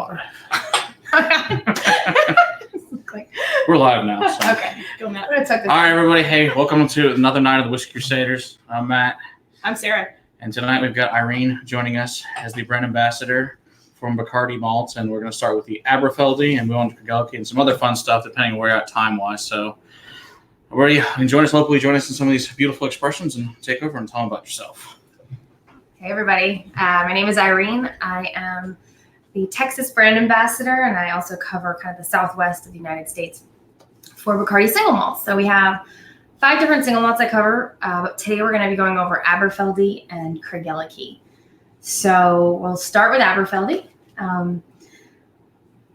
live. Like, We're live now. So. okay. Go, Matt. All right, everybody. Hey, welcome to another night of the Whiskey Crusaders. I'm Matt. I'm Sarah. And tonight we've got Irene joining us as the brand ambassador from Bacardi Malt. And we're going to start with the Aberfeldy and move on to Craigellachie and some other fun stuff depending on where you're at time-wise. So, everybody, you can join us locally, join us in some of these beautiful expressions and take over and tell them about yourself. Hey, everybody. My name is Irene. I am the Texas brand ambassador, and I also cover kind of the southwest of the United States for Bacardi single malts. So we have 5 different single malts I cover, but today we're going to be going over Aberfeldy and Craigellachie. So we'll start with Aberfeldy.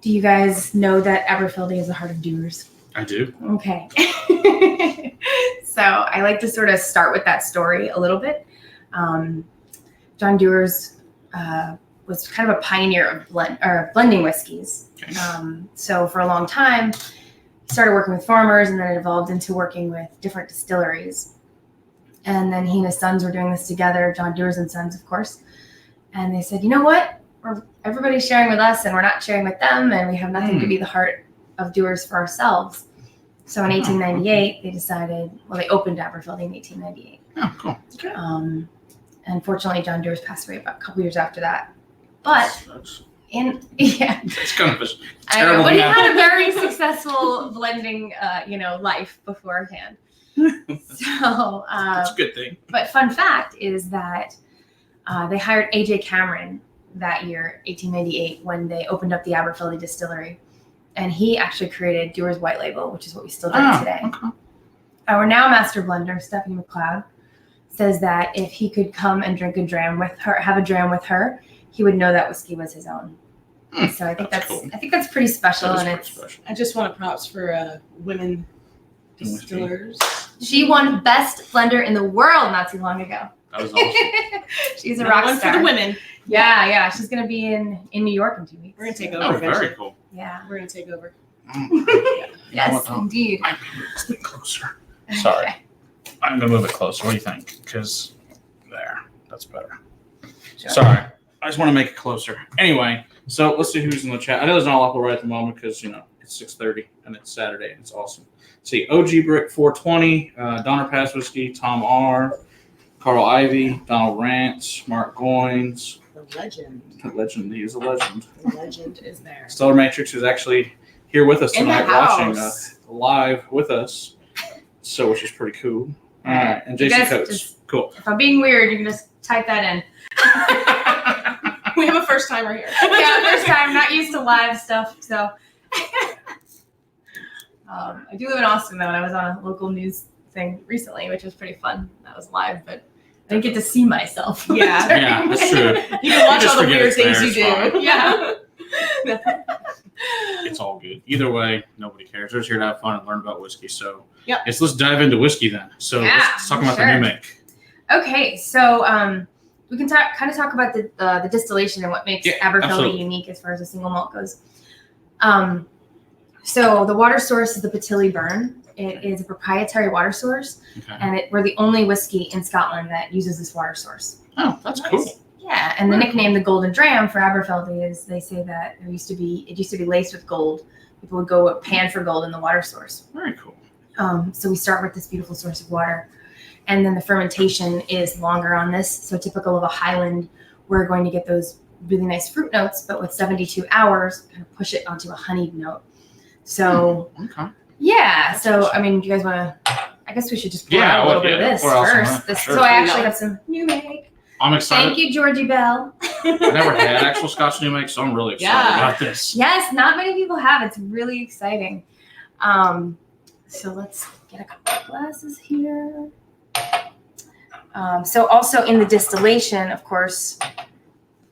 Do you guys know that Aberfeldy is the heart of Dewar's? I do. Okay. So I like to sort of start with that story a little bit. John Dewar's was kind of a pioneer of blending whiskeys. Okay. So for a long time, he started working with farmers, and then it evolved into working with different distilleries. And then he and his sons were doing this together, John Dewar's and Sons, of course. And they said, you know what? Everybody's sharing with us, and we're not sharing with them, and we have nothing to be the heart of Dewar's for ourselves. So in 1898, they decided, they opened Aberfeldy in 1898. Oh, cool. Okay. Unfortunately, John Dewar's passed away about a couple years after that. But That's it's kind of a I know, terrible but he method. had a very successful blending, life beforehand. So, That's a good thing. but fun fact is that they hired A.J. Cameron that year, 1898, when they opened up the Aberfeldy distillery, and he actually created Dewar's White Label, which is what we still drink today. Okay. Our now master blender, Stephanie McLeod, says that if he could come and drink a dram with her, have a dram with her, he would know that whiskey was his own. So I think that's cool. pretty special, That is and pretty it's special. I just want props for women distillers. she won best blender in the world not too long ago. That was awesome. She's a Another rock one star. for the women. Yeah. She's gonna be in New York in 2 weeks. We're gonna take Oh, over very eventually. cool. Yeah. We're gonna take over. Yes, indeed. I'm going to move this thing closer. Sorry. Okay. I'm going to move it closer. What do you think? Because there. That's better. Sure. Sorry. I just want to make it closer. Anyway, so let's see who's in the chat. I know there's not a lot of people right at the moment because, it's 6:30 and it's Saturday and it's awesome. See, OG Brick 420, Donner Pass Whiskey, Tom R., Carl Ivy, Donald Rance, Mark Goins. The legend. The legend. He is a legend. The legend is there. Stellar Matrix is actually here with us In the tonight, watching house. live with us. So, which is pretty cool. All right, and You JC guys Coates. just- Cool. If I'm being weird, you can just type that in. We have a first timer here. Yeah, first time, not used to live stuff, so. I do live in Austin, though, and I was on a local news thing recently, which was pretty fun. That was live, but I didn't get to see myself. Yeah. Yeah, that's true. You can watch Just all the forget weird it's there, things you it's do. fine. Yeah. It's all good. Either way, nobody cares. We're just here to have fun and learn about whiskey. So, Yep. let's dive into whiskey then. So, Yeah, let's talk about the sure. new make. Okay, so we can talk about the distillation and what makes Yeah, Aberfeldy absolutely. unique as far as a single malt goes. So the water source is the Patilly Burn. It is a proprietary water source, Okay. and we're the only whiskey in Scotland that uses this water source. Oh, that's Nice. cool. Yeah, and the Very nickname the Golden Dram for Aberfeldy is they say that it used to be laced with gold. People would go pan for gold in the water source. Very cool. So we start with this beautiful source of water, and then the fermentation is longer on this. So typical of a Highland, we're going to get those really nice fruit notes, but with 72 hours, kind of push it onto a honeyed note. So Okay. yeah, so I mean, do you guys want to? I guess we should just pour out a little bit of this pour out some, first. This, sure. So I actually have some new make. I'm excited. Thank you, Georgie Bell. I never had actual Scotch new make, so I'm really excited Yeah. about this. Yes, not many people have. It's really exciting. So let's get a couple of glasses here. So also in the distillation, of course,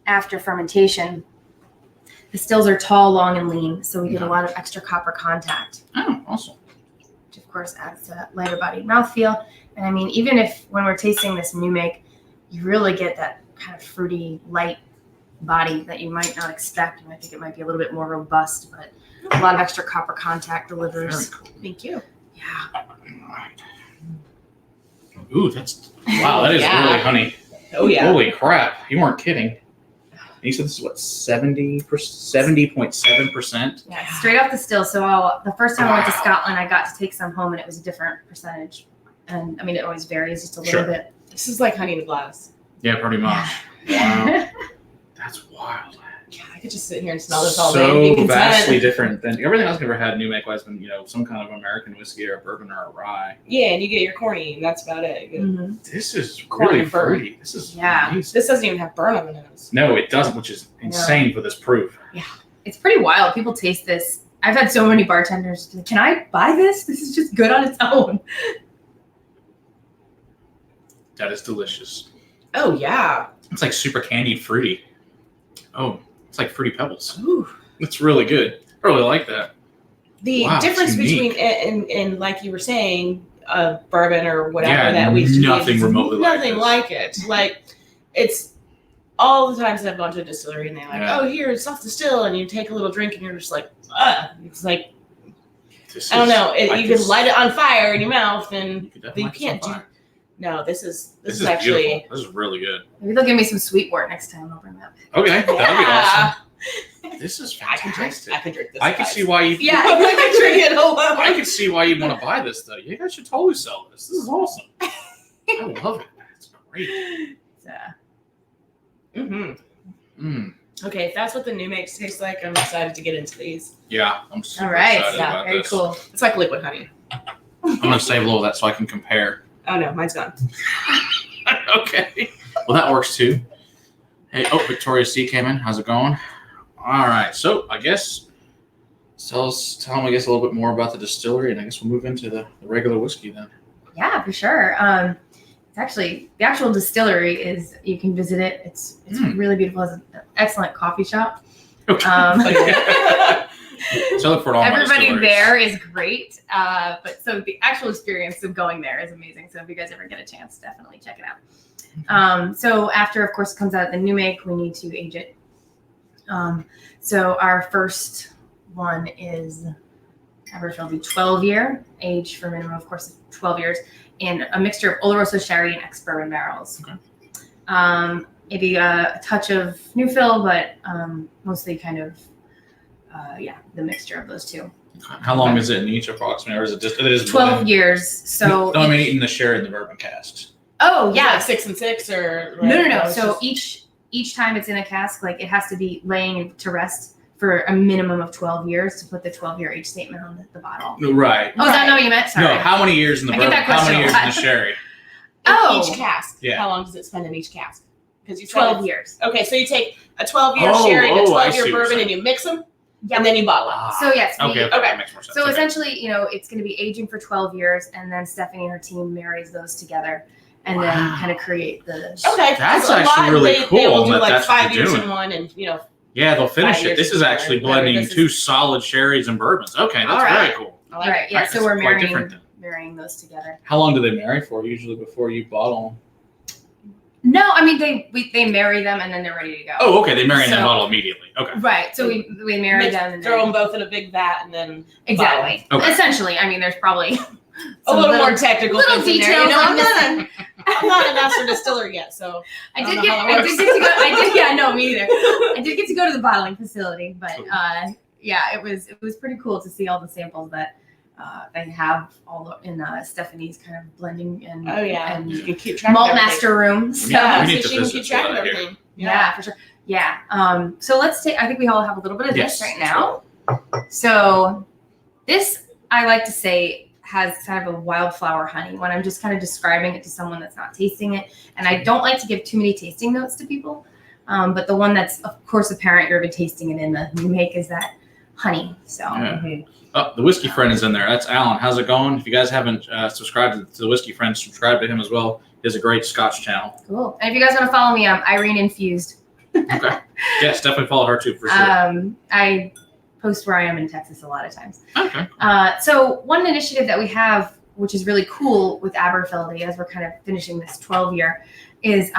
after fermentation, the stills are tall, long, and lean. So we get a lot of extra copper contact, Oh, awesome. which of course adds to that lighter bodied mouthfeel. And I mean, even if when we're tasting this new make, you really get that kind of fruity, light body that you might not expect. And I think it might be a little bit more robust, but a lot of extra copper contact Very delivers. cool. Thank you. Yeah. All right. Ooh, wow, that is Yeah. really honey. Oh yeah. Holy crap. You weren't kidding. And you said this is what 70.7%. Yeah, straight off the still. So the first time I went to Scotland, I got to take some home, and it was a different percentage. And I mean, it always varies just a little bit. This is like honey in a glass. Yeah, pretty much. Wow, that's wild. Yeah, I could just sit here and smell this all day. So And be vastly content. different than everything else I've ever had. New make wise been some kind of American whiskey or a bourbon or a rye. Yeah, and you get your corny, and that's about it. Mhm. This is Corn really and burn. fruity. This is Yeah. amazing. This doesn't even have burn on the nose. No, it doesn't, which is insane for this proof. It's pretty wild. People taste this. I've had so many bartenders be like, can I buy this? This is just good on its own. That is delicious. Oh, yeah. It's like super candied fruity. Oh, it's like Fruity Pebbles. Ooh. It's really good. I really like that. The Wow, difference it's between, unique. and like you were saying, bourbon or whatever Yeah, that we used to nothing use, remotely like nothing this. like it. Like, it's all the times that I've gone to a distillery and they're like, Yeah. oh, here, it's self distill, and you take a little drink and you're just like, it's like, This I don't is- know, I you could can light it on fire in your mouth, and could definitely you can't light do. some fire. No, this is This is actually. beautiful. This is really good. Maybe they'll give me some sweet wort next time. I'll bring that. Okay, that'd be Yeah. awesome. This is I can drink. fantastic. I can drink this. I can guys. see why you. Yeah. I can drink it alone. I can see why you want to buy this though. You guys should totally sell this. This is awesome. I love it. It's great. Mm. Okay, if that's what the new makes taste like, I'm excited to get into these. Yeah, I'm super All right. excited Yeah, about very this. cool. It's like liquid honey. I'm gonna save a little of that so I can compare. Oh no, mine's gone. Okay. Well, that works too. Hey, Victoria C came in. How's it going? All right. So I guess tell them I guess a little bit more about the distillery, and I guess we'll move into the regular whiskey then. Yeah, for sure. It's actually the actual distillery is you can visit it. It's really beautiful. It's an excellent coffee shop. Okay. So look for all my Everybody distilleries. there is great. But so the actual experience of going there is amazing. So if you guys ever get a chance, definitely check it out. So after, of course, it comes out the new make, we need to age it. So our first one is Aberfeldy 12-year, aged for a minimum, of course, of 12 years, in a mixture of Oloroso sherry and ex-bourbon barrels. Okay. Maybe a touch of new fill, but mostly kind of, the mixture of those two. How long is it in each approximately, or is it just it is 12 blended? years. So No, I mean eating the sherry and the bourbon casks. oh Yeah, yeah, 6 and 6 or no. it's So just- each time it's in a cask, like it has to be laying to rest for a minimum of 12 years to put the 12-year age statement on the bottle. Right. Oh, is that not what you meant? Sorry. No, how many years in the I get bourbon? that How question many a years in lot. the sherry? in Oh. each cask. Yeah. How long does it spend in each cask? Because you 12 years. Okay, so you take a 12-year Oh, sherry and a I 12-year see what you're bourbon, saying. and you mix them, Yeah. and then you bottle it. So yes, we, Okay, that makes more sense. so Okay. essentially, it's going to be aging for 12 years, and then Stephanie and her team marries those together, and then Wow. kind of create the. Okay, That's so a actually lot, really they cool will do that like that's what 5 they're years doing. in one, and Yeah, they'll finish 5 it. years This is together. actually Better. blending This is- two solid sherries and bourbons. Okay, that's All right. very cool. I like Right. Yeah. Right, So that's we're quite different then. marrying those together. How long do they marry for usually before you bottle? No, I mean they marry them and then they're ready to go. Oh, okay. They marry and then So- bottle immediately. Okay. Right. So we marry Mix- them and throw then, them both in a big vat, and then exactly. Okay. Essentially, I mean, there's probably a some little more technical little things in there. details I'm I'm not a master distiller yet, so I don't did know get how that to go. Yeah, no, me either. I did get to go to the bottling facility, but it was pretty cool to see all the samples that they have all in Stephanie's kind of blending and oh yeah, and you can keep track malt of everything. master room. So, Yeah, We need so to she can visit keep track of that here. everything. yeah, for sure. Yeah. So let's take. I think we all have a little bit of Yes. this right now. So this, I like to say, has kind of a wildflower honey when I'm just kind of describing it to someone that's not tasting it. And I don't like to give too many tasting notes to people. But the one that's, of course, apparent you're tasting it in the new make is that honey. So Yeah. Oh, the Whiskey Friend is in there. That's Alan. How's it going? If you guys haven't subscribed to the Whiskey Friend, subscribe to him as well. He has a great Scotch channel. cool. And if you guys want to follow me, I'm Irene Infused. Okay. Yes, definitely follow her too for sure. I post where I am in Texas a lot of times. Okay. So one initiative that we have, which is really cool with Aberfeldy, as we're kind of finishing this 12-year, is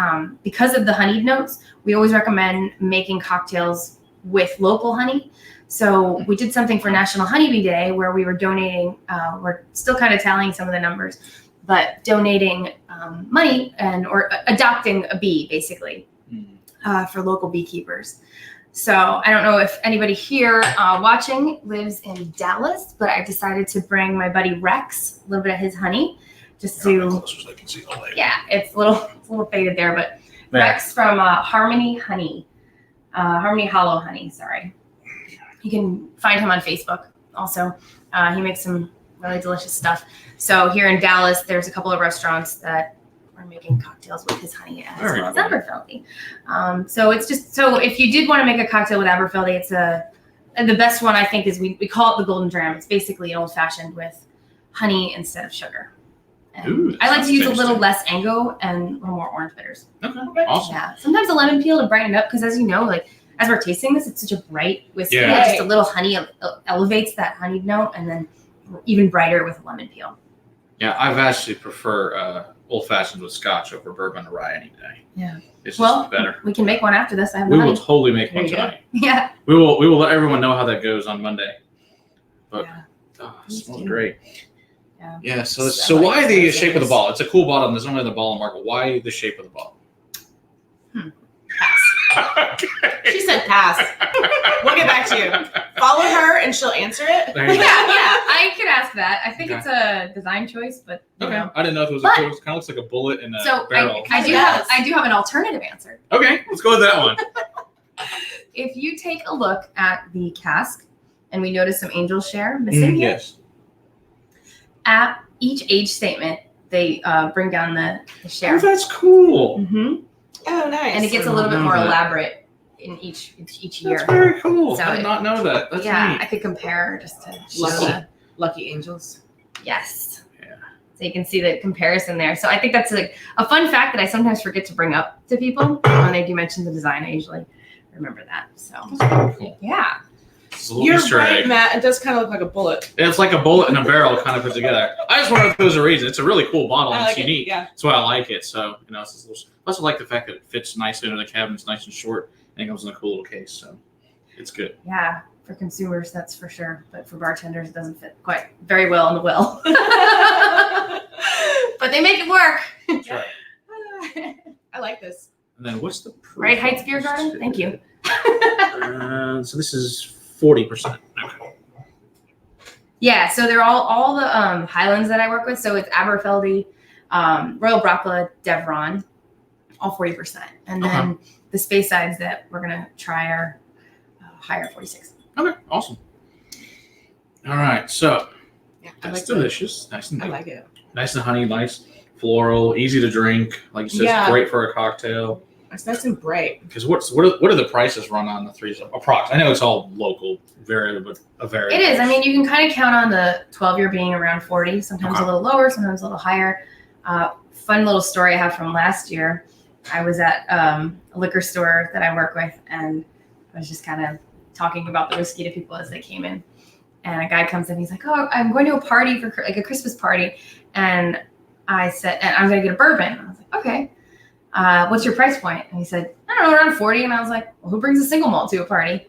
because of the honeyed notes, we always recommend making cocktails with local honey. So we did something for National Honeybee Day where we were donating, we're still kind of tallying some of the numbers, but donating money or adopting a bee, basically. for local beekeepers. So I don't know if anybody here watching lives in Dallas, but I've decided to bring my buddy Rex a little bit of his honey, just to So I can see all that. yeah, it's a little faded there, but Rex from Harmony Honey, Harmony Hollow Honey. Sorry, you can find him on Facebook. Also, he makes some really delicious stuff. So here in Dallas, there's a couple of restaurants that are making cocktails with his honey as well as Aberfeldy. So it's just so if you did want to make a cocktail with Aberfeldy, it's the best one I think is we call it the Golden Dram. It's basically an old fashioned with honey instead of sugar. And Ooh, I like to use a little tasty. less Ango and a little more orange bitters. Okay, awesome. Yeah, sometimes a lemon peel to brighten it up because as you know, like as we're tasting this, it's such a bright whiskey. Yeah. That just a little honey elevates that honeyed note, and then even brighter with a lemon peel. Yeah, I've actually prefer old fashions with Scotch over bourbon or rye any day. Yeah. It's Well, just better. We can make one after this. I have We the will honey. totally make There one you go. tonight. Yeah. We will let everyone know how that goes on Monday. But Yeah. it smells great. Yeah. Yeah. So So why like the those shape of the things. bottle? It's a cool bottle. And there's only the bottle market. Why the shape of the bottle? Pass. She said pass. We'll get back to you. Follow her and she'll answer it. There Yeah, you go. I could ask that. I think Okay. it's a design choice, but you Okay. know. I didn't know if it was But- it kind of looks like a bullet in a So barrel. I do Yes. have an alternative answer. Okay, let's go with that one. If you take a look at the cask, and we notice some angel share missing here, Yes. at each age statement, they bring down the Oh, share. that's cool. Mm-hmm. Oh, nice. And it gets a I little bit don't more know that. elaborate in each year. That's very cool. So I did not know that. That's yeah, neat. I could compare just to show Lucky. the- Lucky angels. yes. Yeah. So you can see the comparison there. So I think that's like a fun fact that I sometimes forget to bring up to people when they do mention the design. I usually remember that. So That's very cool. yeah. It's a little You're Easter right, egg. Matt. It does kind of look like a bullet. It's like a bullet and a barrel kind of put together. I just wonder if there's a reason. It's a really cool bottle. I And like it's it. unique. Yeah. That's why I like it. So, it's just a little, I also like the fact that it fits nicely into the cabin. It's nice and short. And it comes in a cool little case. So, it's good. Yeah. For consumers, that's for sure. But for bartenders, it doesn't fit quite very well in the will. But they make it work. That's right. I like this. And then what's the proof Right, Heights on Beer this Garden? too? Thank you. So this is 40%. Okay. Yeah, so they're all the Highlands that I work with. So it's Aberfeldy, Royal Brockwell, Devron, all 40%. And then the space sides that we're gonna try are higher 46. Okay. Awesome. All right. So Yeah, I that's like that. delicious. Nice and I like it. nice and honey. Nice floral. Easy to drink. Like you said, Yeah. it's great for a cocktail. It's nice and bright. Because what are the prices run on the threes? Approx. I know it's all local, variable, but a variable. It is. I mean, you can kind of count on the 12-year being around 40, sometimes Okay. a little lower, sometimes a little higher. Fun little story I have from last year. I was at a liquor store that I work with, and I was just kind of talking about the whiskey to people as they came in. And a guy comes in, he's like, "Oh, I'm going to a party for like a Christmas party," and I said, "And I'm going to get a bourbon." I was like, "Okay, what's your price point?" And he said, "I don't know, around 40." And I was like, "Well, who brings a single malt to a party?"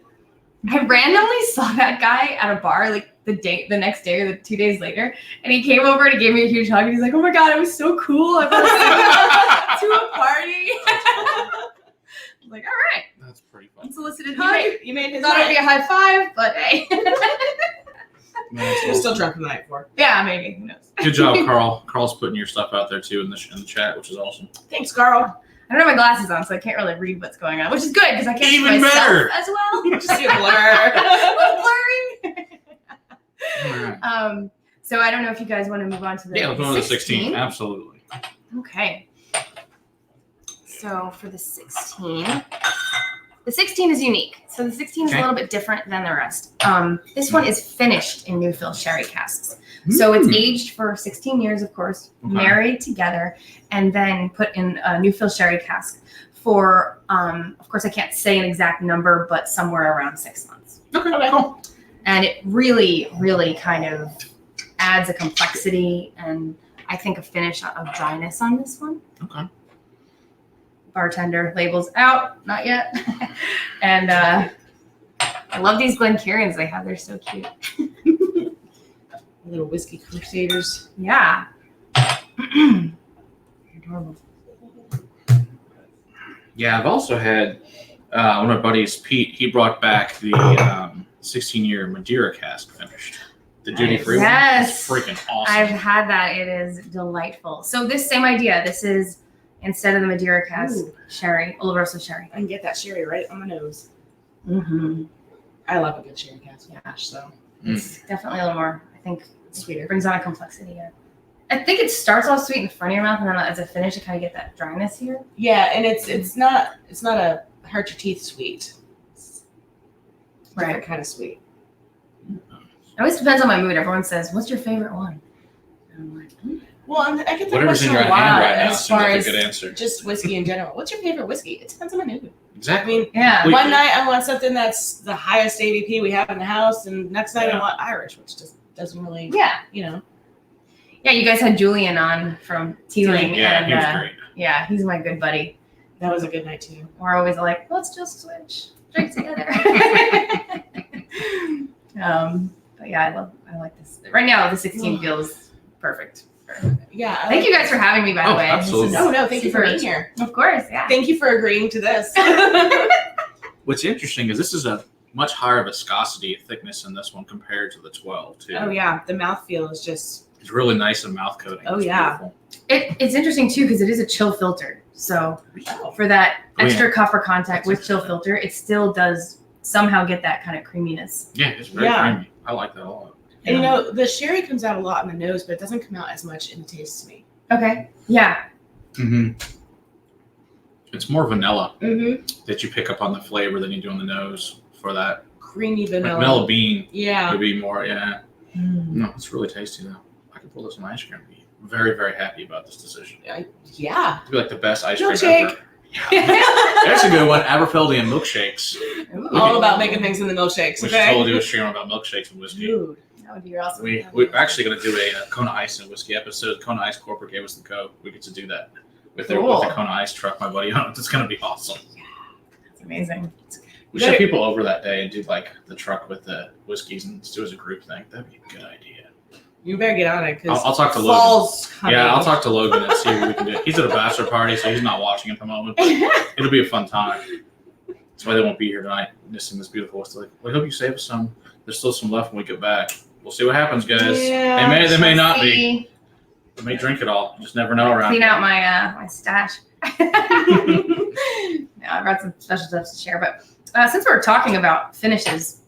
I randomly saw that guy at a bar like the next day or the 2 days later, and he came over and he gave me a huge hug, and he's like, "Oh my god, it was so cool! I brought a single malt to a party." I was like, "All right, That's pretty fun. unsolicited You hug." you made his Thought it'd be a night. high five, but hey, You're still drunk from the night before. yeah, maybe who knows? Good job, Carl. Carl's putting your stuff out there too in the chat, which is awesome. Thanks, Carl. I don't have my glasses on, so I can't really read what's going on, which is good because I can't see Even myself better. as well. Just see a blur. Blurry. All right. So I don't know if you guys want to move on to the Yeah, let's go to the 16. Absolutely. Okay. So for the 16 is unique. So the 16 is a Okay. little bit different than the rest. This one is finished in new fill sherry casks. So it's aged for 16 years, of course, Okay. married together, and then put in a new fill sherry cask for, of course, I can't say an exact number, but somewhere around 6 months. Okay, cool. And it really, really kind of adds a complexity and I think a finish of dryness on this one. Okay. Bartender labels out, not yet. And I love these Glencairns they have. They're so cute. Little whiskey Crusaders. Yeah. You're adorable. Yeah, I've also had one of my buddies, Pete. He brought back the 16-year Madeira cask finished. The duty free Yes. one. It's freaking awesome. I've had that. It is delightful. So this same idea. This is instead of the Madeira cask, sherry, Oloroso sherry. I can get that sherry right on the nose. Mm-hmm. I love a good sherry cask mash, so It's definitely a little more. I think sweeter. brings on a complexity. Yeah. I think it starts off sweet in the front of your mouth, and then as a finish, you kind of get that dryness here. Yeah, and it's not a hurt your teeth sweet. It's a different kind of sweet. It always depends on my mood. Everyone says, "What's your favorite one?" And I'm like, Well, I get that Whatever's in question your a lot hand right now as seems far like a as good answer. just whiskey in general. What's your favorite whiskey? It depends on my mood. I Exactly. mean, yeah. Wait. one night I want something that's the highest ABP we have in the house, and next night I want Irish, which just doesn't really, Yeah. Yeah, You guys had Julian on from Teeling. Yeah, and, he was great. Yeah, he's my good buddy. that was a good night too. We're always like, let's just switch, drink together. But yeah, I like this. Right now, the 16 feels perfect. Yeah. Thank you guys for having me, by the way. Absolutely. This is No, thank you for super- being here. Of course, yeah. Thank you for agreeing to this. What's interesting is this is a much higher viscosity thickness in this one compared to the 12 too. Oh yeah, the mouthfeel is just. It's really nice and mouth coating. Oh, It's yeah. beautiful. It's interesting too because it is a chill filter. So for that extra copper contact with chill filter, it still does somehow get that kind of creaminess. Yeah, it's very creamy. I like that a lot. And you know, the sherry comes out a lot in the nose, but it doesn't come out as much in the taste to me. Okay. Yeah. Mm-hmm. It's more vanilla Mm-hmm. that you pick up on the flavor than you do on the nose for that. Creamy Like vanilla. vanilla bean Yeah. would be more, yeah. No, it's really tasty though. I could pull this on ice cream. I'd be very, very happy about this decision. Yeah. It'd be like the best ice cream Milkshake. ever. That's a good one. Aberfeldy and milkshakes. All about making things in the milkshakes. We should Okay. totally do a stream about milkshakes and whiskey. Dude. That would be awesome. We're actually going to do a Kona Ice and whiskey episode. Kona Ice Corporate gave us the code. We get to do that with the Cool. Kona Ice truck, my buddy. It's going to be awesome. It's amazing. We should have people over that day and do like the truck with the whiskeys and do as a group thing. That'd be a good idea. You better get on it because I'll talk to Logan. fall's coming. Yeah, I'll talk to Logan and see what we can do. He's at a bachelor party, so he's not watching at the moment. But it'll be a fun time. That's why they won't be here tonight, missing this beautiful whiskey. Like, well, I hope you save us some. There's still some left when we get back. We'll see what happens, guys. Yeah, they may not be. See, They may drink it all. You just never know around clean here. out my stash. No, I brought some special stuff to share. But since we're talking about finishes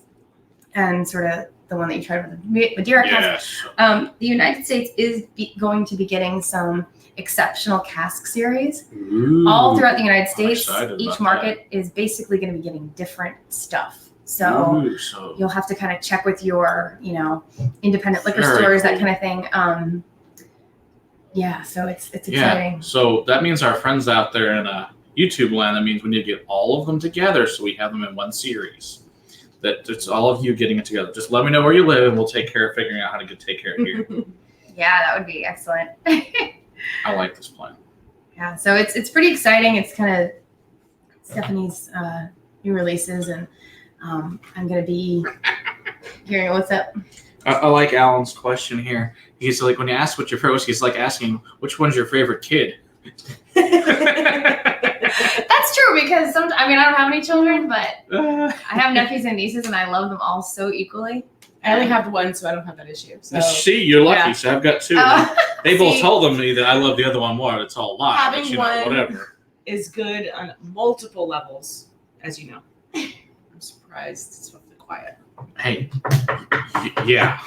and sort of the one that you tried with the Madeira cask, Yes. the United States is going to be getting some exceptional cask series Ooh. all throughout the United I'm States. excited Each about market is basically going to be getting different stuff. So Ooh, so you'll have to kind of check with your, independent liquor Very stores, that cool. kind of thing. Yeah, so it's yeah. exciting. So that means our friends out there in YouTube land, that means we need to get all of them together so we have them in one series. That it's all of you getting it together. Just let me know where you live and we'll take care of figuring out how to take care of here. Yeah, that would be excellent. I like this plan. Yeah, so it's pretty exciting. It's kind of Stephanie's new releases, and I'm gonna be hearing what's up. I like Alan's question here. He's like, when you ask what your favorite whiskey, it's like asking which one's your favorite kid. That's true because I don't have any children, but Uh, I have nephews and nieces, and I love them all so equally. I only have one, so I don't have that issue. So see, you're lucky. yeah. So I've got two. They both See? told me that I love the other one more. It's all a lie. Having But, one- whatever. is good on multiple levels, as you know. I'm surprised it's so quiet. Hey, yeah.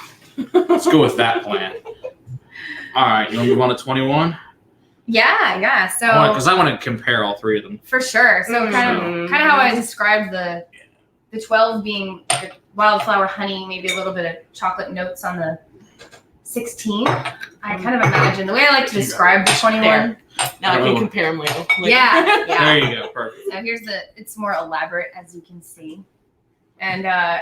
Let's go with that plan. All right, you want to move on to 21? Yeah. So Because I want to compare all three of them. for sure. So kind of Mhm. how I described the 12 being the wildflower honey, maybe a little bit of chocolate notes on the 16. I kind of imagine the way I like to describe the 21. Now I Oh. can compare them later. Yeah. There you go. Perfect. So it's more elaborate, as you can see. And I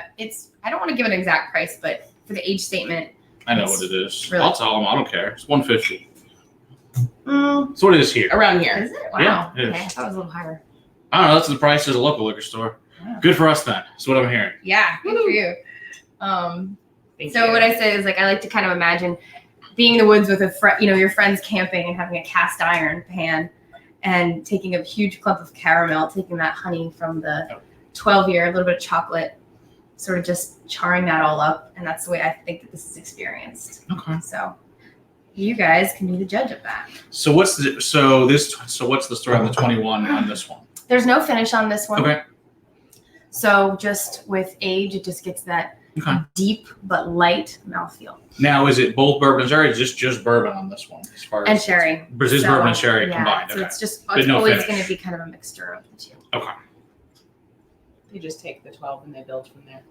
don't want to give an exact price, but for the age statement, I know what it is. Really? I'll tell them. I don't care. It's $150. mm, That's what it is here. Around here. is it? Wow. Yeah, it is. Okay, I thought it was a little higher. I don't know. That's the price at a local liquor store. Wow. Good for us then. That's what I'm hearing. Yeah, good for you. Thank So you. what I say is I like to kind of imagine being in the woods with your friends camping and having a cast iron pan and taking a huge clump of caramel, taking that honey from the 12-year, a little bit of chocolate, sort of just charring that all up. And that's the way I think that this is experienced. Okay. So you guys can be the judge of that. So what's the story on the 21 on this one? There's no finish on this one. Okay. So just with age, it just gets that deep but light mouthfeel. Now, is it both bourbon and sherry? Or is this just bourbon on this one? As far as And sherry. But it's bourbon and sherry combined. So Okay. it's no always finish. going to be kind of a mixture of the two. Okay. They just take the 12 and they build from there.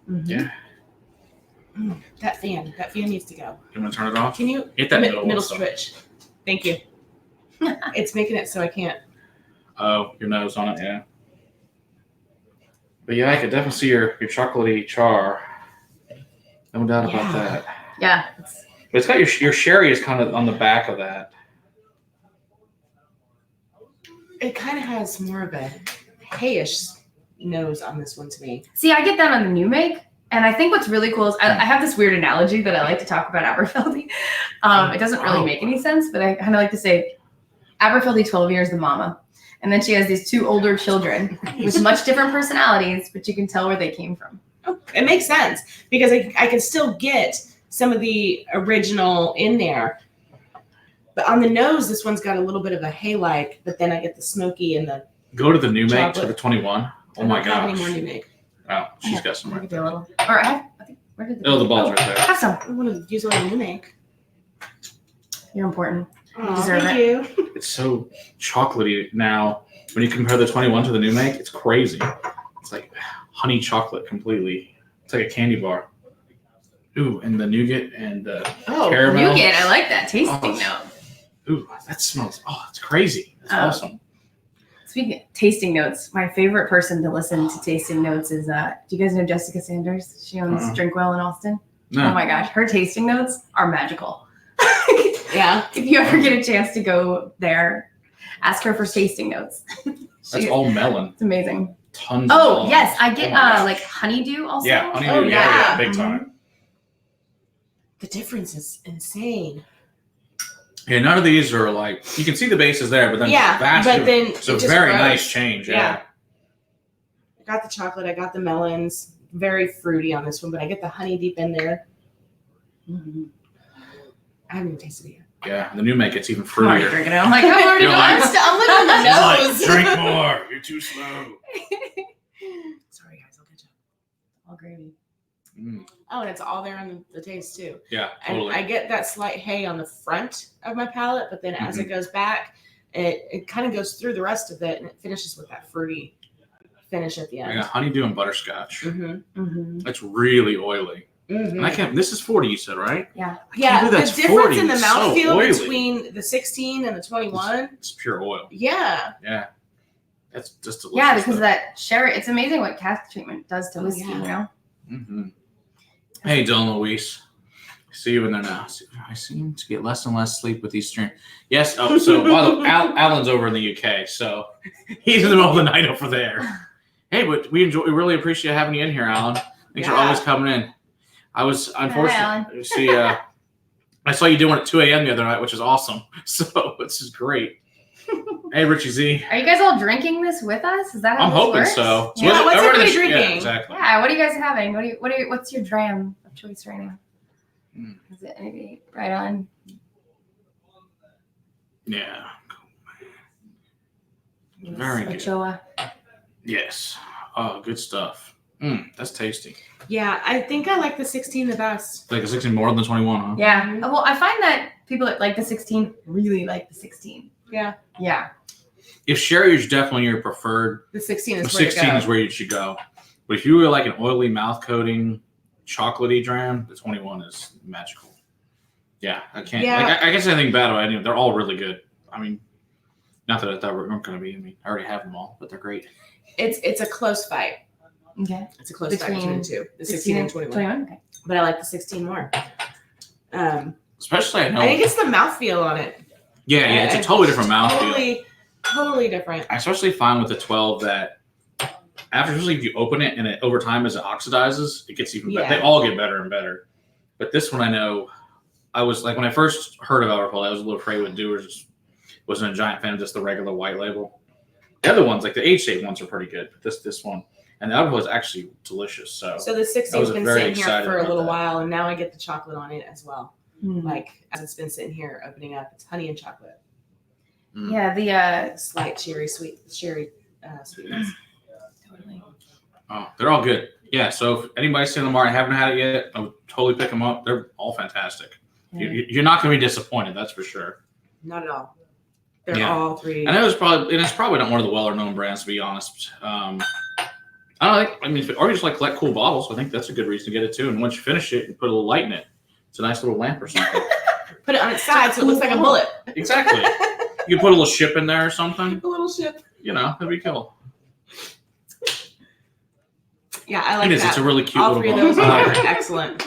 Mm-hmm. Yeah. That fan needs to go. You want to turn it off? Can you Hit that middle one, so- switch? Thank you. It's making it so I can't. Oh, your nose on it, yeah. But yeah, I could definitely see your chocolatey char. No doubt about that. Yeah. But it's got your sherry is kind of on the back of that. It kind of has more of a hayish nose on this one to me. See, I get that on the new make. And I think what's really cool is I have this weird analogy that I like to talk about Aberfeldy. It doesn't really make any sense, but I kind of like to say Aberfeldy 12 years the mama. And then she has these two older children with much different personalities, but you can tell where they came from. Oh, it makes sense because I can still get some of the original in there. But on the nose, this one's got a little bit of a hay-like, but then I get the smoky and the... Go to the new make, Chocolate. to the 21. Oh I my don't have gosh. any more new make. Oh, she's got some I right could do a there. little. Or I think, where did Oh, the ball's right there. Have some. I want to use all the new make. You're important. Aw, deserve thank it. you. It's so chocolatey now. When you compare the 21 to the new make, it's crazy. It's like honey chocolate completely. It's like a candy bar. Ooh, and the nougat and the caramel. Nougat. I like that tasting Oh. note. Ooh, that smells. Oh, it's crazy. It's awesome. Speaking of tasting notes, my favorite person to listen to tasting notes is, do you guys know Jessica Sanders? She owns Drinkwell in Austin. No. Oh my gosh, her tasting notes are magical. Yeah. If you ever get a chance to go there, ask her for tasting notes. That's all melon. It's amazing. Tons of Oh melon. yes, I get Oh my gosh. like honeydew also. Yeah, honeydew. Oh, yeah, yeah. big time. The difference is insane. Yeah, none of these are like, you can see the bases there, but then Yeah, vast. but then it's a it just very grows. nice change. Yeah. I got the chocolate. I got the melons. Very fruity on this one, but I get the honey deep in there. Mm-hmm. I haven't even tasted it yet. Yeah, the new make it's even I'm already fruitier. drinking it. I'm like, I'm already You're going. like- I'm living on the nose. It's like, drink more. You're too slow. Sorry, guys. I'll catch up. All gravy. Mm, Oh, and it's all there on the taste too. yeah, And totally. I get that slight hay on the front of my palate, but then as it goes back, it kind of goes through the rest of it and it finishes with that fruity finish at the I end. got honeydew and butterscotch. Mm-hmm. Mm-hmm. It's really oily. Mm-hmm. And I can't. This is 40. You said, right? Yeah. Yeah, believe the that's difference 40. in the It's so mouthfeel oily. between the 16 and the 21. It's pure oil. Yeah. Yeah, that's just delicious. Yeah, because of that sherry. It's amazing what cask treatment does to whiskey, yeah. you know? Mm-hmm. Hey, Dylan Luis. I see you in there now. I seem to get less and less sleep with these streams. Yes. Oh, so by the way, Alan's over in the UK, so he's in the middle of the night over there. Hey, but we really appreciate having you in here, Alan. Thanks for Yeah. always coming in. I was unfortunate. Alan. See, I saw you doing it at 2 a.m. the other night, which is awesome. So this is great. Hey, Richie Z. Are you guys all drinking this with us? Is that how I'm this hoping works? so. Yeah, what's everybody drinking? Yeah, exactly. Yeah, what are you guys having? What's your dram of choice right now? Mm. Is it anything right on? Yeah. Very good. Ochoa. Yes. Oh, good stuff. That's tasty. Yeah, I think I like the 16 the best. Like a 16 more than the 21, huh? Yeah. Well, I find that people that like the 16 really like the 16. Yeah. Yeah. If sherry is definitely your preferred, The 16 the is where 16 to is go. where you should go. But if you really like an oily mouth coating, chocolately dram, the 21 is magical. Yeah, I can't. Yeah. I guess anything bad about any of them. They're all really good. I mean, not that I thought we weren't going to be. I mean, I already have them all, but they're great. It's a close fight. Okay. It's a close fight between the two. The 16 and 21. Okay. But I like the 16 more. Especially, I know. I think it's the mouthfeel on it. Yeah, it's a totally different mouthfeel. Totally different. I especially find with the 12 that especially if you open it and it over time as it oxidizes, it gets even better. Yeah. They all get better and better. But this one I know, I was like, when I first heard of Aberfeldy, I was a little afraid with Doers. Wasn't a giant fan of just the regular white label. The other ones, like the age-stated ones, are pretty good. But this one, and the other one was actually delicious. So the 16's been sitting here for a little while, and now I get the chocolate on it as well. Like as it's been sitting here opening up, it's honey and chocolate. Yeah, the Slight sweetness. totally. Oh, they're all good. Yeah, so if anybody's seen them and haven't had it yet, I would totally pick them up. They're all fantastic. You're not going to be disappointed, that's for sure. Not at all. They're all three. And it's probably not one of the well-known brands, to be honest. I don't think. Or you just like collect cool bottles. I think that's a good reason to get it too. And once you finish it, you put a little light in it. It's a nice little lamp or something. Put it on its side so it looks like a bullet. Exactly. You can put a little ship in there or something. A little ship. That'd be cool. Yeah, I like it is. that. It's a really cute all little three of bottle. those are excellent.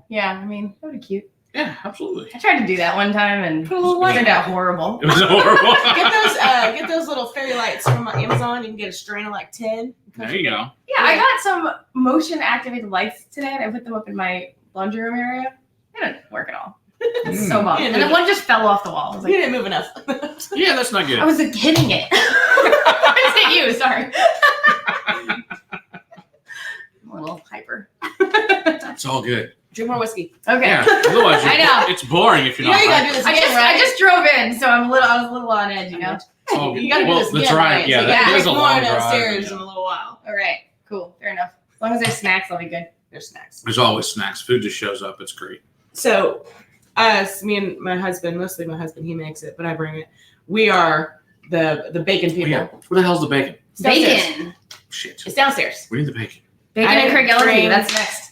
Yeah, I mean, that would be cute. Yeah, absolutely. I tried to do that one time and Put a little light. turned out horrible. It was horrible. Get those little fairy lights from Amazon. You can get a strain of like 10. There you go. Yeah, I got some motion activated lights today and I put them up in my laundry room area. They didn't work at all. So bummed. And then one just fell off the wall. I was like, You didn't move enough. Yeah, that's not good. I was like, hitting it. I just hit you, sorry. I'm a little hyper. It's all good. Drink more whiskey. Okay. Yeah. Otherwise, I know. it's boring if you're not. You gotta do this again, I just drove in, so I was a little on edge, Oh, you gotta do this the again, drive. right? Yeah, So that drink is a more long downstairs drive. in a little while. All right, cool, fair enough. As long as there's snacks, I'll be good. There's snacks. There's always snacks. Food just shows up. It's great. So, me and my husband, mostly my husband, he makes it, but I bring it. We are the bacon people. Yeah. Where the hell's the bacon? It's downstairs. Bacon. Shit. It's downstairs. We need the bacon. Bacon I and Craigellachie, bring- that's next.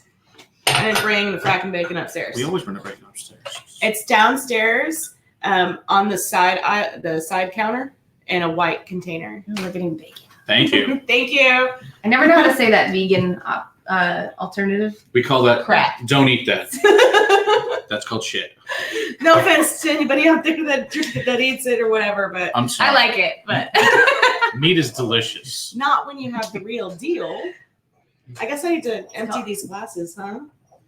I didn't bring the fracking bacon upstairs. We always bring the bacon upstairs. It's downstairs on the side counter in a white container. Oh, we're getting bacon. Thank you. Thank you. I never know how to say that vegan alternative. We call that Crap. Don't eat that. That's called shit. No offense to anybody out there that eats it or whatever, but I'm sorry. I like it, but Meat is delicious. not when you have the real deal. I guess I need to empty these glasses, huh?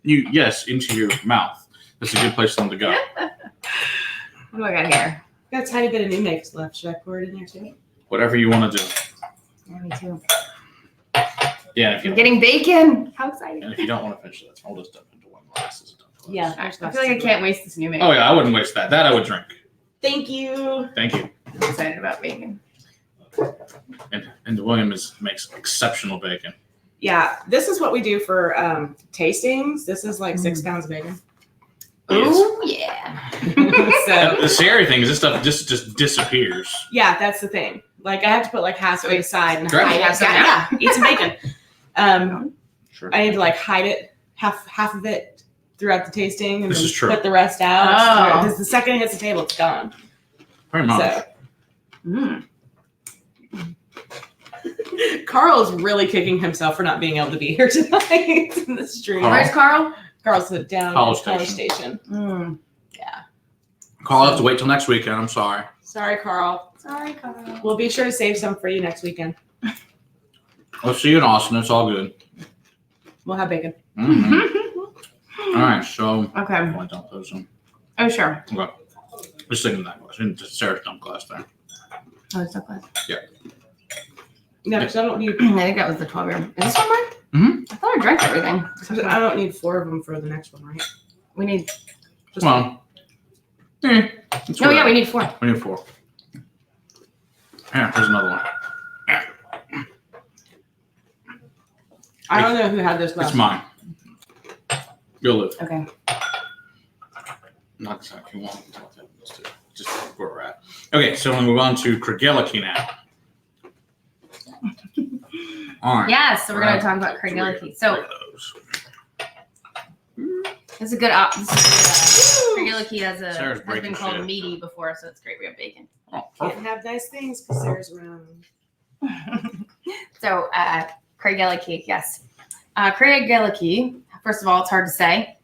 Yes, into your mouth. That's a good place for them to go. what do I got here? Got a tiny bit of new mix left. Should I pour it in there too? Whatever you want to do. Yeah, me too. Yeah, I'm getting bacon. How exciting. and if you don't want to finish it, that's all just dump into one glass. Yeah. I feel like I can't waste this new mix. Oh yeah, I wouldn't waste that. That I would drink. Thank you. Thank you. I'm excited about bacon. And William makes exceptional bacon. Yeah, this is what we do for tastings. This is like 6 pounds of bacon. Oh yeah. So The scary thing is this stuff just disappears. yeah, that's the thing. Like I have to put like half of it aside and Grab hide it. it. Yeah, eat some bacon. Sure. I need to like hide it, half of it throughout the tasting, and This then is true. put the rest out. Oh. Because the second it hits the table, it's gone. Very much. So Mm. Carl's really kicking himself for not being able to be here tonight in the stream. Carl? Where's Carl? Carl's down College at College Station. Station. Mm. Carl, I'll have to wait till next weekend. I'm sorry. Sorry, Carl. Sorry, Carl. We'll be sure to save some for you next weekend. I'll see you in Austin. It's all good. We'll have bacon. Mm-hmm. All right, so Okay. I want to dump those in. Oh, sure. Okay. Just sticking in that glass. In Sarah's dump glass there. Oh, it's so close. No, because I don't need. I think that was the 12-year. Is this one mine? Mhm. I thought I drank everything. I don't need 4 of them for the next one, right? We need. Just Well, it's No, yeah, whatever. we need 4. We need 4. Here, here's another one. I don't know who had this glass. It's mine. You'll live. Okay. Not exactly one. Just where we're at. Okay, so we'll move on to Craigellachie now. All right. Yes, so we're going Right. to talk about Three Craigellachie. So of those. it's a good Craigellachie has Sarah's been breaking called shit. meaty before, so it's great. We have bacon. Oh, Can't perfect. have nice things because Sarah's around. So Craigellachie, yes. Craigellachie, first of all, it's hard to say.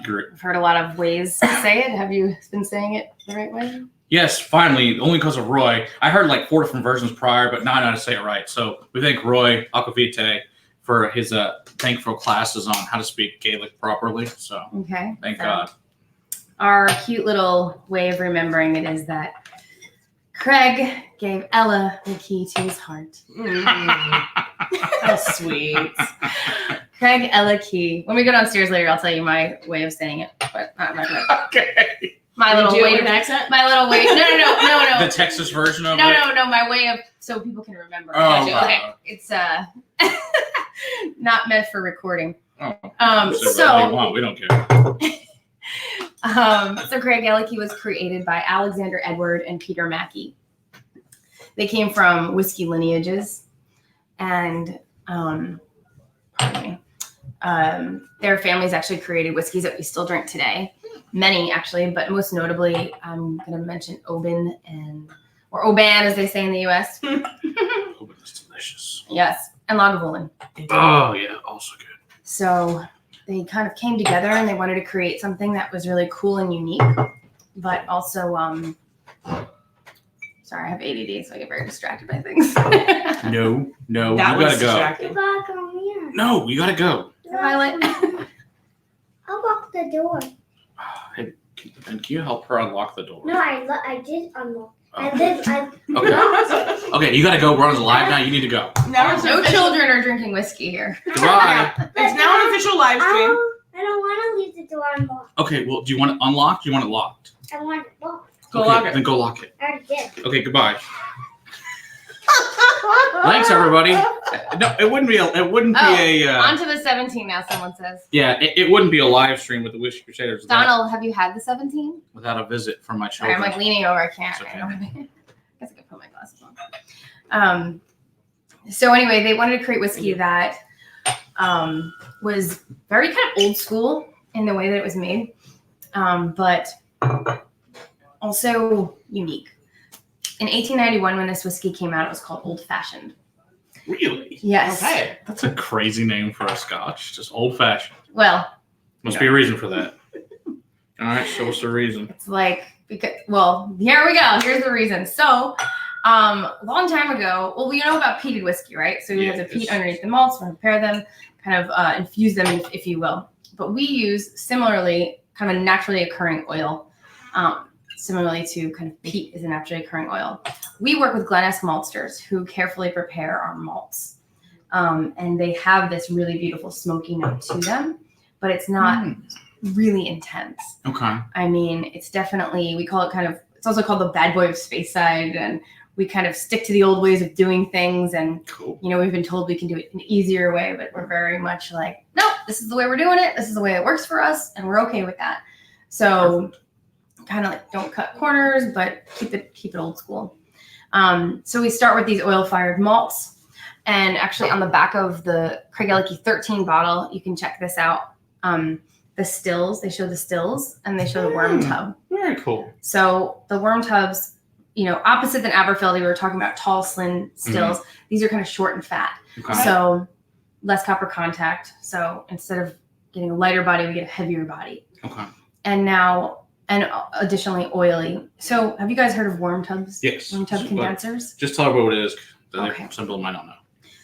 Great. I've heard a lot of ways to say it. Have you been saying it the right way? Yes, finally, only because of Roy. I heard like 4 different versions prior, but now I know how to say it right. So we thank Roy Aquavite for his thankful classes on how to speak Gaelic properly. So Okay. thank so God. Our cute little way of remembering it is that Craig gave Ella the key to his heart. How sweet. Craig, Ella, key. When we go downstairs later, I'll tell you my way of saying it, but not my way. Okay. My Can you little do it way. with an accent? My little way. No. The Texas version of it. No. My way of so people can remember. Oh, Gotcha. okay. Okay. It's not meant for recording. Oh, So we don't care. So Craigellachie was created by Alexander Edward and Peter Mackey. They came from whiskey lineages, and pardon me, their families actually created whiskeys that we still drink today. Many actually, but most notably, I'm going to mention Oban or Oban as they say in the U.S. Oh, it's delicious. Yes, and Lagavulin. Oh yeah, also good. So they kind of came together and they wanted to create something that was really cool and unique, but also, sorry, I have ADD, so I get very distracted by things. No, you That was gotta go. distracting. No, you gotta go. Violet. I'll lock the door. Hey, can you help her unlock the door? No, I did unlock. Oh. Okay, you gotta go. We're on live now. You need to go. Now it's No official. children are drinking whiskey here. Goodbye. It's now an official live stream. I don't want to leave the door unlocked. Okay, well, do you want it unlocked? Do you want it locked? I want it locked. Go Okay, lock it. Then go lock it. I already did. Okay, goodbye. Thanks, everybody. No, it wouldn't be a. On to the 17 now, someone says. Yeah, it wouldn't be a live stream with the Whiskey Crusaders Donald, have you had the 17? without a visit from my Sorry, children. I'm like leaning over. I can't. It's okay. I guess I could put my glasses on. So anyway, they wanted to create whiskey that was very kind of old school in the way that it was made, but also unique. In 1891, when this whiskey came out, it was called Old Fashioned. Really? Yes. Okay. That's a crazy name for a Scotch. Just old fashioned. Well, Must be a reason for that. All right, show us the reason. it's like because here we go. Here's the reason. So, a long time ago, well, you know about peated whiskey, right? So you have the peat underneath the malts, we'll prepare them, kind of infuse them, if you will. But we use similarly kind of a naturally occurring oil. Similarly to kind of peat is a naturally occurring oil. We work with Gleness maltsters who carefully prepare our malts. And they have this really beautiful smoky note to them, but it's not really intense. Okay. I mean, it's definitely, we call it it's also called the bad boy of Speyside, and we kind of stick to the old ways of doing things. And, Cool. you know, we've been told we can do it an easier way, but we're very much like, no, this is the way we're doing it. This is the way it works for us. And we're okay with that. So kind of like don't cut corners, but keep it old school. So we start with these oil-fired malts, and actually on the back of the Craigellachie 13 bottle, you can check this out. The stills, they show the stills and they show the worm tub. Very cool. So the worm tubs, you know, opposite than Aberfeldy, we were talking about tall, slim stills. These are kind of short and fat. Okay. So less copper contact. So instead of getting a lighter body, we get a heavier body. Okay. And additionally oily. So have you guys heard of worm tubs? Yes. Worm tub But condensers? just tell everybody what it is. Okay. Some people might not know.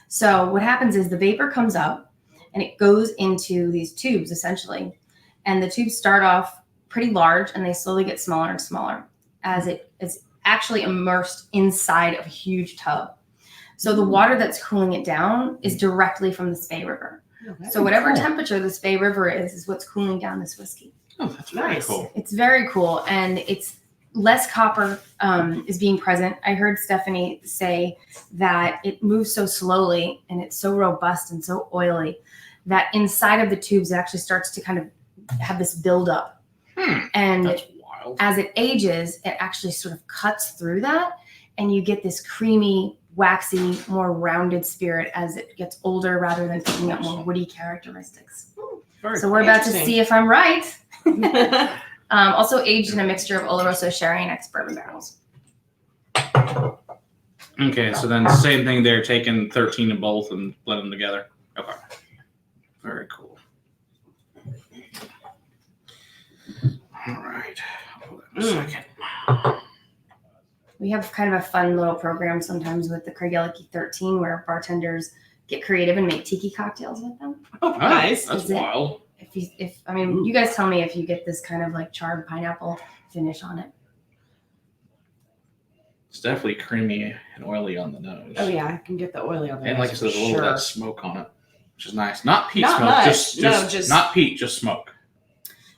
So what happens is the vapor comes up and it goes into these tubes essentially. And the tubes start off pretty large and they slowly get smaller and smaller as it is actually immersed inside of a huge tub. So the water that's cooling it down is directly from the Spey River. Okay. So whatever Cool. temperature the Spey River is what's cooling down this whiskey. Oh, that's very Nice. cool. It's very cool, and it's less copper is being present. I heard Stephanie say that it moves so slowly and it's so robust and so oily that inside of the tubes it actually starts to kind of have this buildup. And That's wild. as it ages, it actually sort of cuts through that, and you get this creamy, waxy, more rounded spirit as it gets older rather than picking up more woody characteristics. Very So we're about to Interesting. see if I'm right. Also aged in a mixture of Oloroso sherry and ex-bourbon barrels. Okay, so then same thing there, taking 13 of both and blend them together. Okay. Very cool. All right. Hold on a second. We have kind of a fun little program sometimes with the Craigellachie 13 where bartenders get creative and make tiki cocktails with them. Oh, nice. That's Is it? wild. If You guys tell me if you get this kind of like charred pineapple finish on it. It's definitely creamy and oily on the nose. Oh yeah, I can get the oily on the And nose like I said, there's a little of sure. that smoke on it, which is nice. Not peat Not smoke, much. just not peat, just smoke.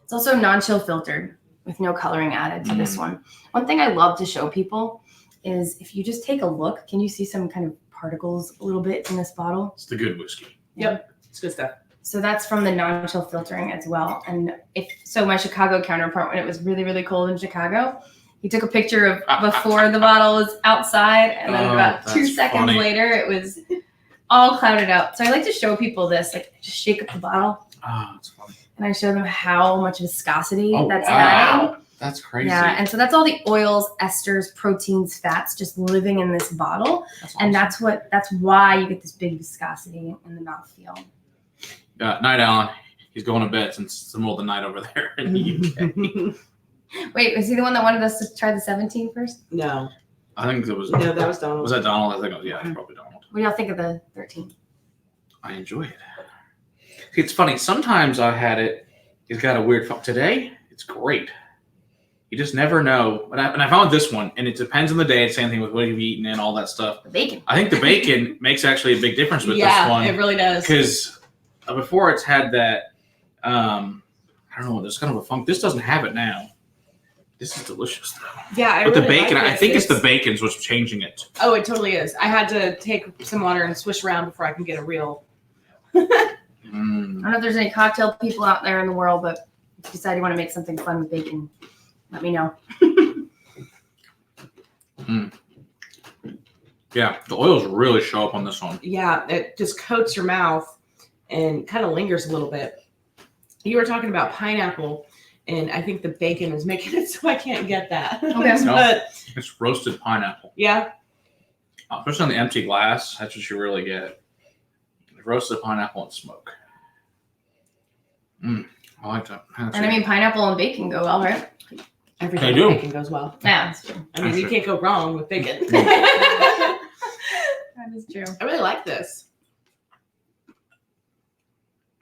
It's also non-chill filtered with no coloring added to this one. One thing I love to show people is if you just take a look, can you see some kind of particles a little bit in this bottle? It's the good whiskey. Yep, it's good stuff. So that's from the non-chill filtering as well. And my Chicago counterpart, when it was really, really cold in Chicago, he took a picture of before the bottle was outside, and then about 2 seconds later, it was all clouded up. So I like to show people this, like just shake up the bottle. Oh, that's funny. And I show them how much viscosity that's wow. adding. That's crazy. Yeah, and so that's all the oils, esters, proteins, fats just living in this bottle. That's And awesome. that's why you get this big viscosity in the mouthfeel. Night Alan. He's going to bed since it's the middle of the night over there in the UK. Wait, was he the one that wanted us to try the 17 first? No, I think it was. no, that was Donald. Was that Donald? I think it was, yeah, it's probably Donald. What do y'all think of the 13? I enjoy it. See, it's funny. Sometimes I had it. It's got a weird. Today, it's great. You just never know. And I found this one, and it depends on the day. It's the same thing with what you've eaten and all that stuff. The bacon. I think the bacon makes actually a big difference with this one. Yeah, it really does. Because before it's had that, I don't know, there's kind of a funk. This doesn't have it now. This is delicious though. Yeah, But really the bacon, like I this. think it's the bacon's what's changing it. Oh, it totally is. I had to take some water and swish around before I can get a real. I don't know if there's any cocktail people out there in the world, but if you decide you want to make something fun with bacon, let me know. Yeah, the oils really show up on this one. Yeah, it just coats your mouth and kind of lingers a little bit. You were talking about pineapple, and I think the bacon is making it so I can't get that. Okay. But It's roasted pineapple. yeah, Especially on the empty glass, that's what you really get. Roasted pineapple and smoke. I like that. And I mean, pineapple and bacon go well, right? everything They do. with bacon goes well. Yeah, that's true. I mean, you can't go wrong with bacon. That is true. I really like this.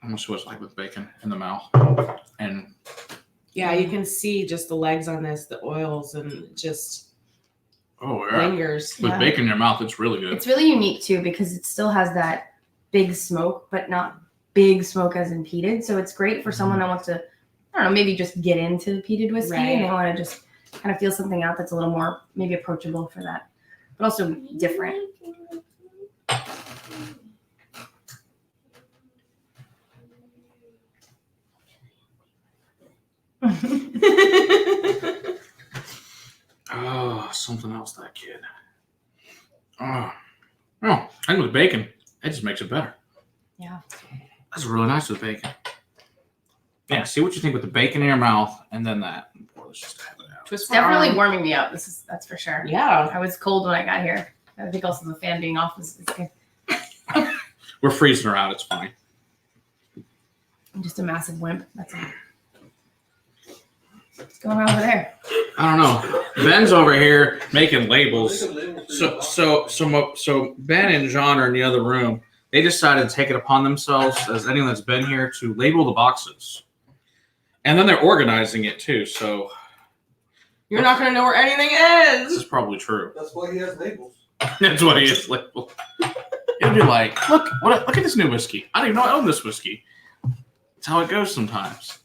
I'm gonna see what it's like with bacon in the mouth. And Yeah, you can see just the legs on this, the oils, and it just oh yeah, lingers. with Yeah. bacon in your mouth, it's really good. It's really unique too because it still has that big smoke, but not big smoke as in peated. So it's great for someone that wants to, I don't know, maybe just get into peated whiskey Right. and they want to just kind of feel something out that's a little more maybe approachable for that, but also different. Oh, something else, that kid. Oh, I think with bacon, it just makes it better. Yeah. That's really nice with bacon. Yeah, see what you think with the bacon in your mouth, and then that. Boy, let's just have it out. Twist It's my definitely arm. warming me up. That's for sure. Yeah. I was cold when I got here. I think also the fan being off is good. We're freezing her out. It's fine. I'm just a massive wimp. That's all. What's going on over there? I don't know. Ben's over here making labels. So Ben and John are in the other room. They decided to take it upon themselves, as anyone that's been here, to label the boxes, and then they're organizing it too. So You're not going to know where anything this is. is probably true. That's why he has labels. That's what he is labeled. It'll be like, look at this new whiskey. I don't even know I own this whiskey. That's how it goes sometimes.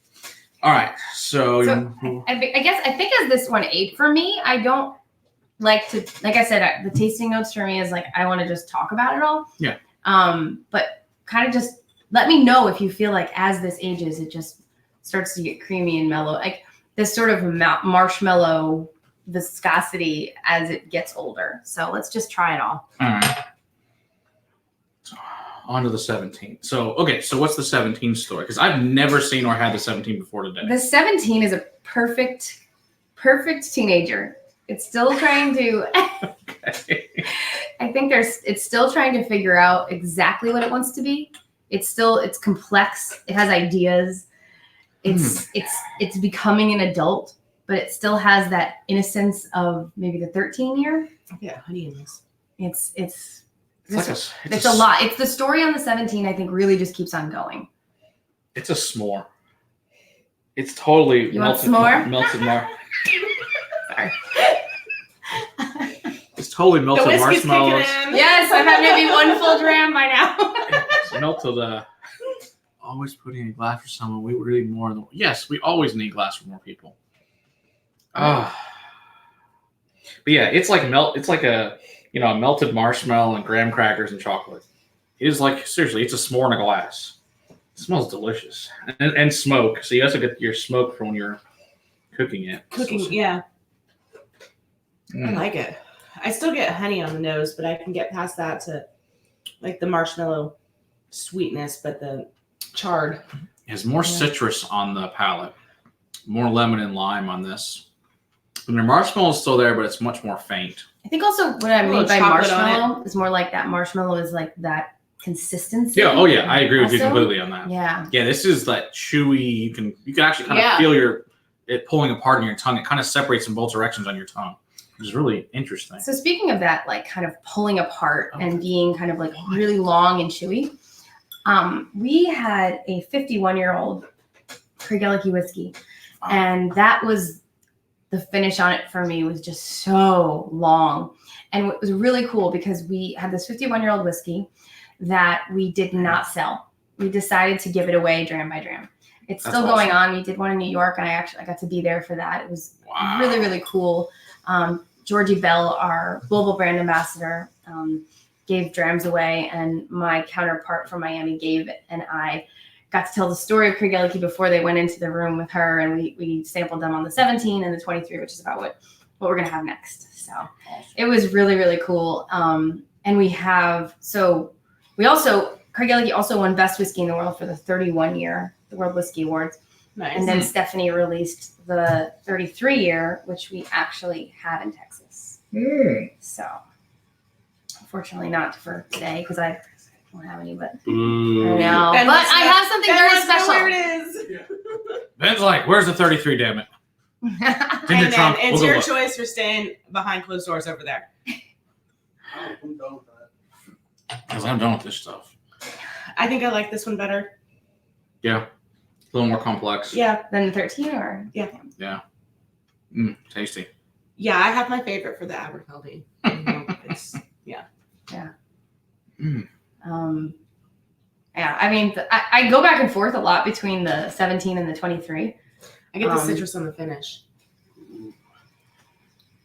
All right, so I think as this one ate for me, I don't like to, like I said, the tasting notes for me is like, I want to just talk about it all. Yeah. But kind of just let me know if you feel like as this ages, it just starts to get creamy and mellow. Like this sort of marshmallow viscosity as it gets older. So let's just try it all. all right. So, on to the 17. So what's the 17 story? Because I've never seen or had the 17 before today. The 17 is a perfect teenager. It's still trying to, Okay. I think it's still trying to figure out exactly what it wants to be. It's complex. It has ideas. It's becoming an adult, but it still has that innocence of maybe the 13 year. Yeah, honey in this. It's It's a lot. It's the story on the 17, I think, really just keeps on going. It's a s'more. It's totally You want some more? melted Sorry. It's totally The melted whiskey's marshmallows. kicking in. Yes, I've had maybe one full dram by now. It's melted. Always putting a glass for someone. We really more than yes. We always need a glass for more people. But yeah, it's like It's like a melted marshmallow and graham crackers and chocolate. It is like seriously, it's a s'more in a glass. It smells delicious and smoke. So you also get your smoke from when you're cooking it. Yeah. I Mm. like it. I still get honey on the nose, but I can get past that to like the marshmallow sweetness, but the charred. It has more citrus on the palate, more lemon and lime on this. And the marshmallow is still there, but it's much more faint. I think also what I A mean little by chocolate on marshmallow is more like that marshmallow is like that consistency. Yeah. Oh yeah, I agree with you Also, completely on that. Yeah. Yeah, this is that chewy. You can actually kind of Yeah. feel it pulling apart in your tongue. It kind of separates in both directions on your tongue, which is really interesting. So speaking of that, like kind of pulling apart and being kind of like really long and chewy, we had a 51-year-old Craigellachie whiskey, and that was the finish on it for me was just so long. And it was really cool because we had this 51-year-old whiskey that we did not sell. We decided to give it away dram by dram. It's That's still going awesome. on. We did one in New York, and I got to be there for that. It was Wow. really, really cool. Georgie Bell, our global brand ambassador, gave drams away, and my counterpart from Miami gave it, and I got to tell the story of Craigellachie before they went into the room with her, and we sampled them on the 17 and the 23, which is about what we're going to have next. So it was really, really cool. And Craigellachie also won Best Whiskey in the World for the 31 year, the World Whiskey Awards. Nice. And then Stephanie released the 33 year, which we actually had in Texas. So unfortunately not for today because I don't have any, but Ooh. I know. Ben But wants I to- have something Ben very wants to know special. where it is. Ben's like, "Where's the 33? Damn it!" It's in Hey the man, trunk. it's We'll go your look. choice for staying behind closed doors over there. I'm done with that. Because I'm done with this stuff. I think I like this one better. Yeah, a little more complex. Yeah. Then the 13 or Tasty. Yeah, I have my favorite for the Aberfeldy. It's, yeah, I mean, I go back and forth a lot between the 17 and the 23. I get the citrus on the finish.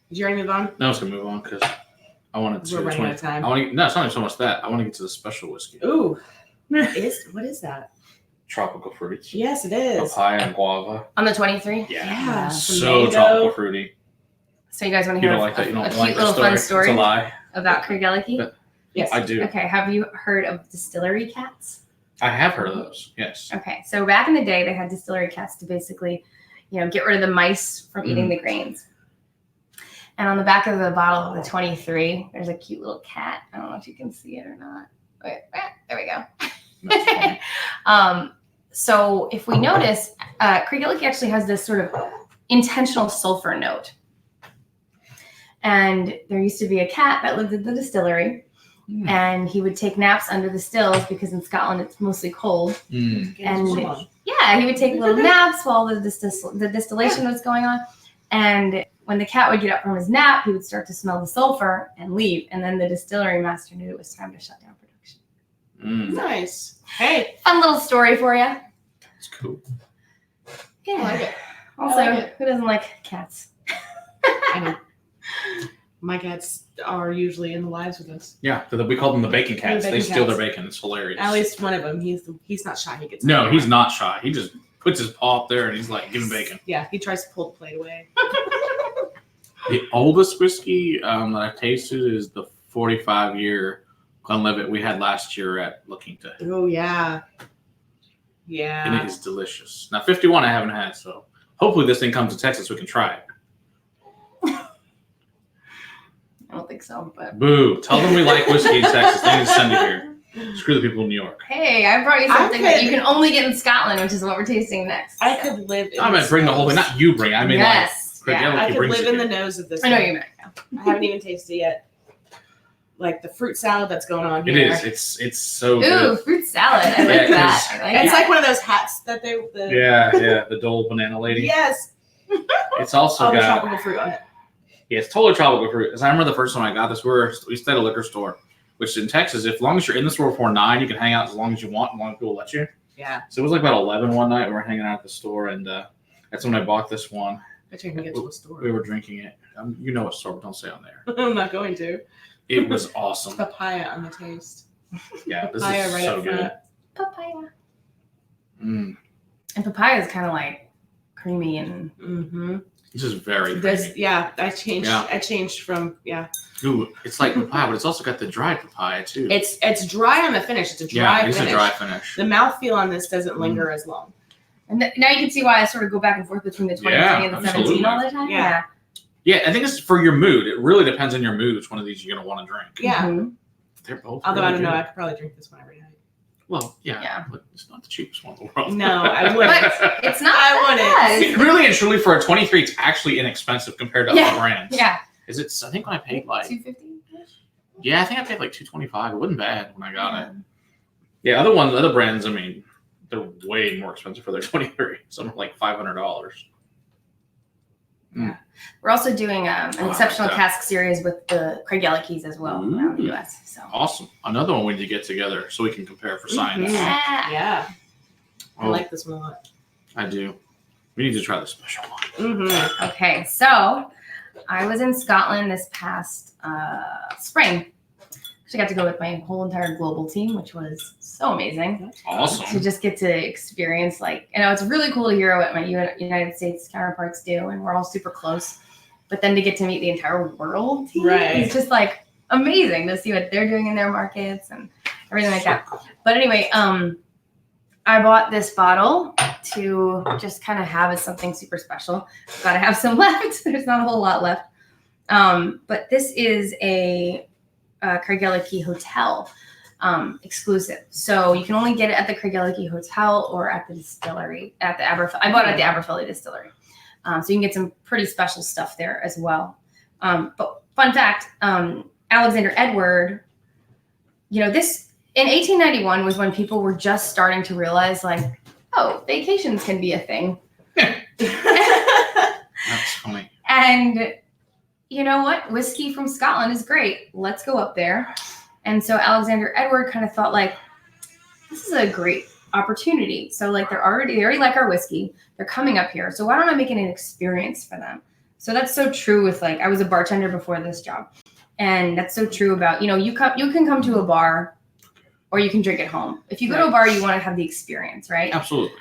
Did you already move on? Now let's go move on because I wanted to. We're running out of time. No, it's not even so much that. I want to get to the special whiskey. Ooh. What is that? Tropical fruits. Yes, it is. Papaya and guava. On the 23? Yeah. Some So mango. tropical fruity. So you guys want to You hear don't like that. You a don't cute like little the fun story. story It's a lie. about Craigellachie? Yes. I do. Okay, have you heard of distillery cats? I have heard of those. Yes. Okay, so back in the day, they had distillery cats to basically, get rid of the mice from eating the grains. And on the back of the bottle of the 23, there's a cute little cat. I don't know if you can see it or not. Wait, there we go. That's funny. So if we notice, Craigellachie actually has this sort of intentional sulfur note. And there used to be a cat that lived at the distillery, and he would take naps under the stills because in Scotland it's mostly cold. Mm. And yeah, he would take little naps while the distillation was going on. And when the cat would get up from his nap, he would start to smell the sulfur and leave. And then the distillery master knew it was time to shut down production. Mm. Nice. Hey. Fun little story for you. It's cool. Yeah. I like it. Also, I like it. who doesn't like cats? I know. My cats are usually in the lives with us. Yeah, we call them the bacon cats. The They bacon steal cats. their bacon. It's hilarious. At least one of them. He's not shy. He gets No, he's not shy. He just puts his paw up there and he's like, "Give him bacon." Yeah, he tries to pull the plate away. The oldest whiskey that I've tasted is the 45-year Glenlivet we had last year at La Quinta. Oh yeah. And Yeah. it is delicious. Now, 51 I haven't had, so hopefully this thing comes to Texas so we can try it. I don't think so, but Boo. Tell them we like whiskey in Texas. They need to send it here. Screw the people in New York. hey, I brought you I something that could- you can only get in Scotland, which is what we're tasting next. I So. could live in I meant bring the whole thing. Not you bring it. I mean, yes. like, Yeah. Craigellachie I could brings live it in the here. nose of this. I know one. you meant. I haven't even tasted it yet. like the fruit salad that's going on It here. is. It's so Ooh, good. fruit salad. I like Yeah, that. I like It's that. like one of those hats that they. Yeah. The Dole banana lady. Yes. It's also All the got. tropical fruit on it. Yeah, it's totally tropical fruit. Because I remember the first time I got this, we stayed at a liquor store, which in Texas, as long as you're in the store before 9, you can hang out as long as you want. As long as people let you. Yeah. So it was like about 11 one night. We were hanging out at the store, and that's when I bought this one. Bet you can get to a store. We were drinking it. You know what store, but don't say on there. I'm not going to. It was awesome. Papaya on the taste. Yeah, this Papaya is right so up good. front. Papaya. Mm, And papaya is kind of like creamy and Mm-hmm. this is very This, creamy. yeah, I changed. Yeah. I changed from Ooh, it's like papaya, but it's also got the dried papaya too. It's dry on the finish. It's a dry it's finish. a dry finish. The mouthfeel on this doesn't linger as long. and now you can see why I sort of go back and forth between the 23 Yeah, and the absolutely. 17 all the time. Yeah. Yeah, I think it's for your mood. It really depends on your mood which one of these you're gonna want to drink. Yeah. Mhm. They're both. Although I really don't know, good. I could probably drink this one every night. Well, yeah, Yeah. but it's not the cheapest one in the world. No, I wouldn't. It's not. I that wouldn't. bad. Really and truly, for a 23, it's actually inexpensive compared to Yeah. other brands. Yeah. Is it? I think when I paid like, 250. yeah, I think I paid like $225. It wasn't bad when I got it. Yeah, other brands, I mean, they're way more expensive for their 23. Some are like $500. We're also doing an like exceptional that. cask series with the Craigellachie as well around the US. So. Awesome. Another one we need to get together so we can compare for science. Mhm. Yeah. Yeah, I Oh, like this one a lot. I do. We need to try the special one. Mm-hmm. Okay, so I was in Scotland this past spring. Actually got to go with my whole entire global team, which was so amazing to Awesome. just get to experience. Like, it's really cool to hear what my United States counterparts do, and we're all super close. But then to get to meet the entire world team, Right. it's just like amazing to see what they're doing in their markets and everything like that. But anyway, I bought this bottle to just kind of have as something super special. Got to have some left. There's not a whole lot left. But this is a Craigellachie Hotel exclusive. So you can only get it at the Craigellachie Hotel or at the distillery, at the Aberfeldy. I bought it at the Aberfeldy distillery. So you can get some pretty special stuff there as well. But fun fact, Alexander Edward, this in 1891 was when people were just starting to realize, like, oh, vacations can be a thing. That's funny. And you know what? Whiskey from Scotland is great. Let's go up there. And so Alexander Edward kind of thought, like, this is a great opportunity. So like they already like our whiskey. They're coming up here. So why don't I make it an experience for them? So that's so true with, like, I was a bartender before this job. And that's so true about, you can come to a bar or you can drink at home. If you go to a bar, you want to have the experience, right? Absolutely.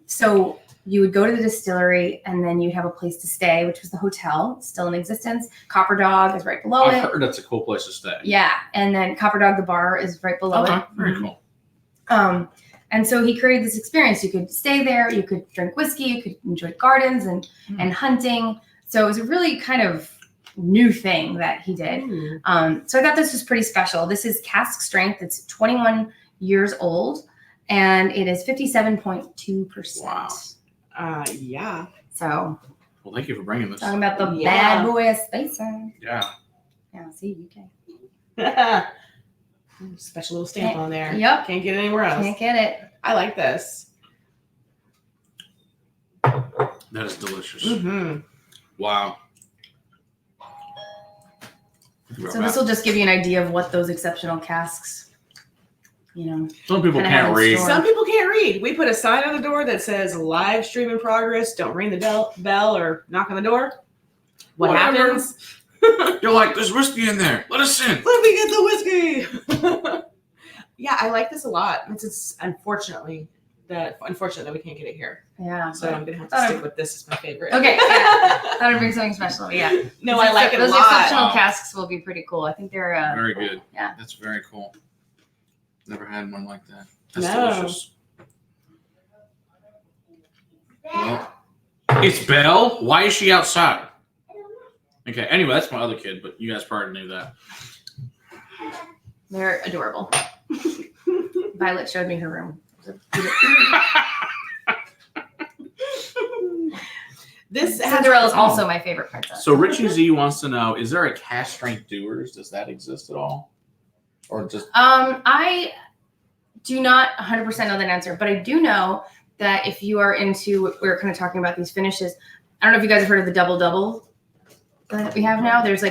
So you would go to the distillery and then you'd have a place to stay, which was the hotel, still in existence. Copper Dog is right below I've it. heard that's a cool place to stay. Yeah. And then Copper Dog, the bar, is right below Okay, it. very cool. And so he created this experience. You could stay there, you could drink whiskey, you could enjoy gardens and hunting. So it was a really kind of new thing that he did. So I thought this was pretty special. This is cask strength. It's 21 years old and it is 57.2%. Wow. Yeah. So Well, thank you for bringing this. talking about the Yeah. bad boy of spacer. Yeah. Yeah, see, UK. Special little stamp on there. Yep. Can't get it anywhere else. Can't get it. I like this. That is delicious. Mm-hmm. Wow. So this will just give you an idea of what those exceptional casks, Some people kinda can't have in read. store. Some people can't read. We put a sign on the door that says live stream in progress. Don't ring the bell or knock on the door. What Whatever. happens? You're like, there's whiskey in there. Let us in. Let me get the whiskey. Yeah, I like this a lot. It's unfortunate that we can't get it here. Yeah. So I'm gonna have to Thought stick with this as my favorite. Okay, yeah. Thought I'd bring something special. But yeah. No, I like it a Those lot. exceptional Wow. casks will be pretty cool. I think they're Very good. Yeah. That's very cool. Never had one like that. That's No. delicious. Well, it's Belle. Why is she outside? Okay, anyway, that's my other kid, but you guys probably knew that. they're adorable. Violet showed me her room. This So Cinderella is also my favorite princess. So Richie Z wants to know: is there a cask strength Dewar's? Does that exist at all, or just? I do not 100% know that answer, but I do know that if you are into, we're kind of talking about these finishes. I don't know if you guys have heard of the double double that we have now. There's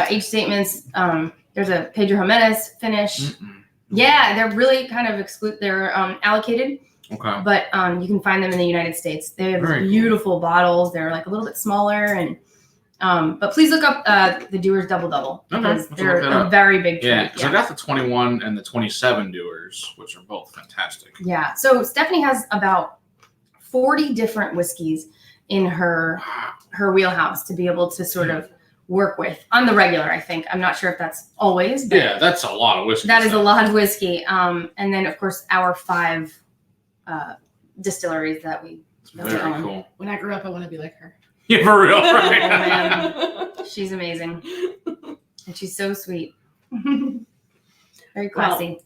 age statements. There's a Pedro Jimenez finish. Mm-mm. Yeah, they're really kind of they're allocated, Okay. but you can find them in the United States. They have Very beautiful bottles. They're like a little bit smaller, and but please look up the Dewar's Double Double because let's they're look that a up. very big treat. Yeah, because I got the 21 and the 27 Dewar's, which are both fantastic. Yeah. So Stephanie has about 40 different whiskeys in her wheelhouse to be able to sort of work with on the regular. I think I'm not sure if that's always, but Yeah, that's a lot of whiskey. that is a lot of whiskey. And then of course our 5 distilleries that we Very own. cool. When I grow up, I want to be like her. Yeah, for real, right? man. She's amazing, and she's so sweet. Very classy.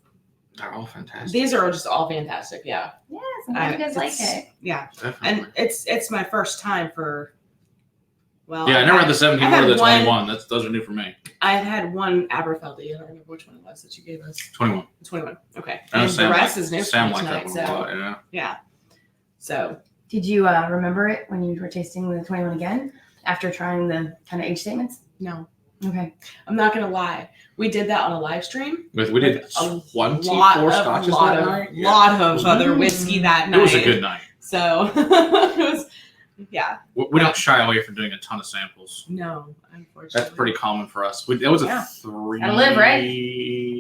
They're all fantastic. These are just all fantastic. Yeah. Yes, I'm glad you guys like It's- it. Yeah. Definitely. And it's my first time for. Well, Yeah, I never had the 17 I or had the one- 21. Those are new for me. I've had one Aberfeldy. I don't remember which one it was that you gave us. 21. 21. Okay. I know And the Sam rest liked- is new Sam for me liked that tonight. one a So lot, yeah. yeah. So Did you remember it when you were tasting the 21 again after trying the kind of age statements? no, Okay. I'm not gonna lie. We did that on a live stream. We did A 24 scotches that night. Yeah. Lot of other whiskey that night. It was a good night. So it was, yeah. We don't shy away from doing a ton of samples. No, unfortunately. That's pretty common for us. It was a Yeah. 3 Gotta live, right?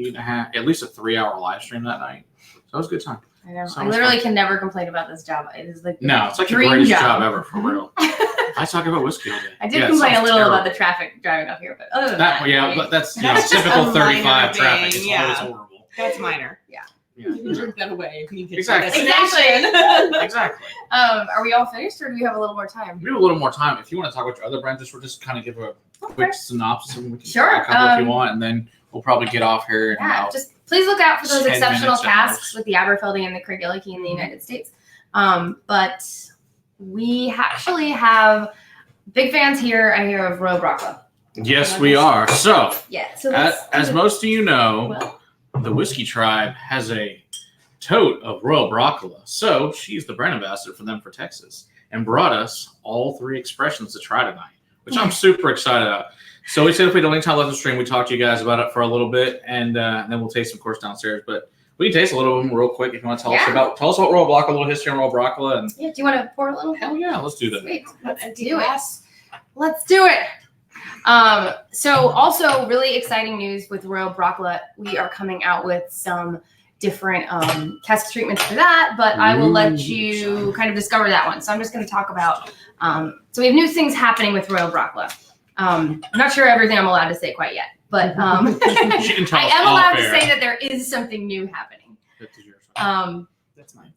and a half, at least a 3-hour live stream that night. So it was a good time. I know. So I much literally fun. can never complain about this job. It is like No, it's like the dream greatest job. job ever, for real. I talk about whiskey all day. I did Yeah, it complain a sounds little terrible. about the traffic driving up here, but other than That, that, yeah, I mean, but that's That's just typical a minor 35 thing, traffic. It's yeah. always horrible. That's minor. Yeah. You can drink that away. You can Exactly. Exactly. are we all finished, or do we have a little more time? We have a little more time. If you want to talk about your other brands, we'll just kind of give a Okay. quick synopsis and we can Sure, talk a couple if you want, and then we'll probably get off here in Yeah, about just please look out for those 10 exceptional minutes at casks most. with the Aberfeldy and the Craigellachie in the United States. But we actually have big fans here. I hear of Royal Brockwell. Yes, we are. So, Yeah. So as most of you know, well, the Whiskey Tribe has a tote of Royal Brockwell. So she's the brand ambassador for them for Texas and brought us all 3 expressions to try tonight, which I'm super excited about. So we said if we don't time left the stream, we talk to you guys about it for a little bit, and then we'll taste, of course, downstairs. But we can taste a little of them real quick if you want to tell us Yeah. about Royal Brockwell, a little history on Royal Brockwell, and yeah. Do you want to pour a little? hell yeah, let's do that. Sweet. Let's Empty do it. glass. Let's do it. So also really exciting news with Royal Brockwell. We are coming out with some different cask treatments for that, but I will let you kind of discover that one. So I'm just going to talk about, so we have new things happening with Royal Brockwell. I'm not sure everything I'm allowed to say quite yet, but She can tell I us am off allowed to air. say that there is something new happening. That's mine.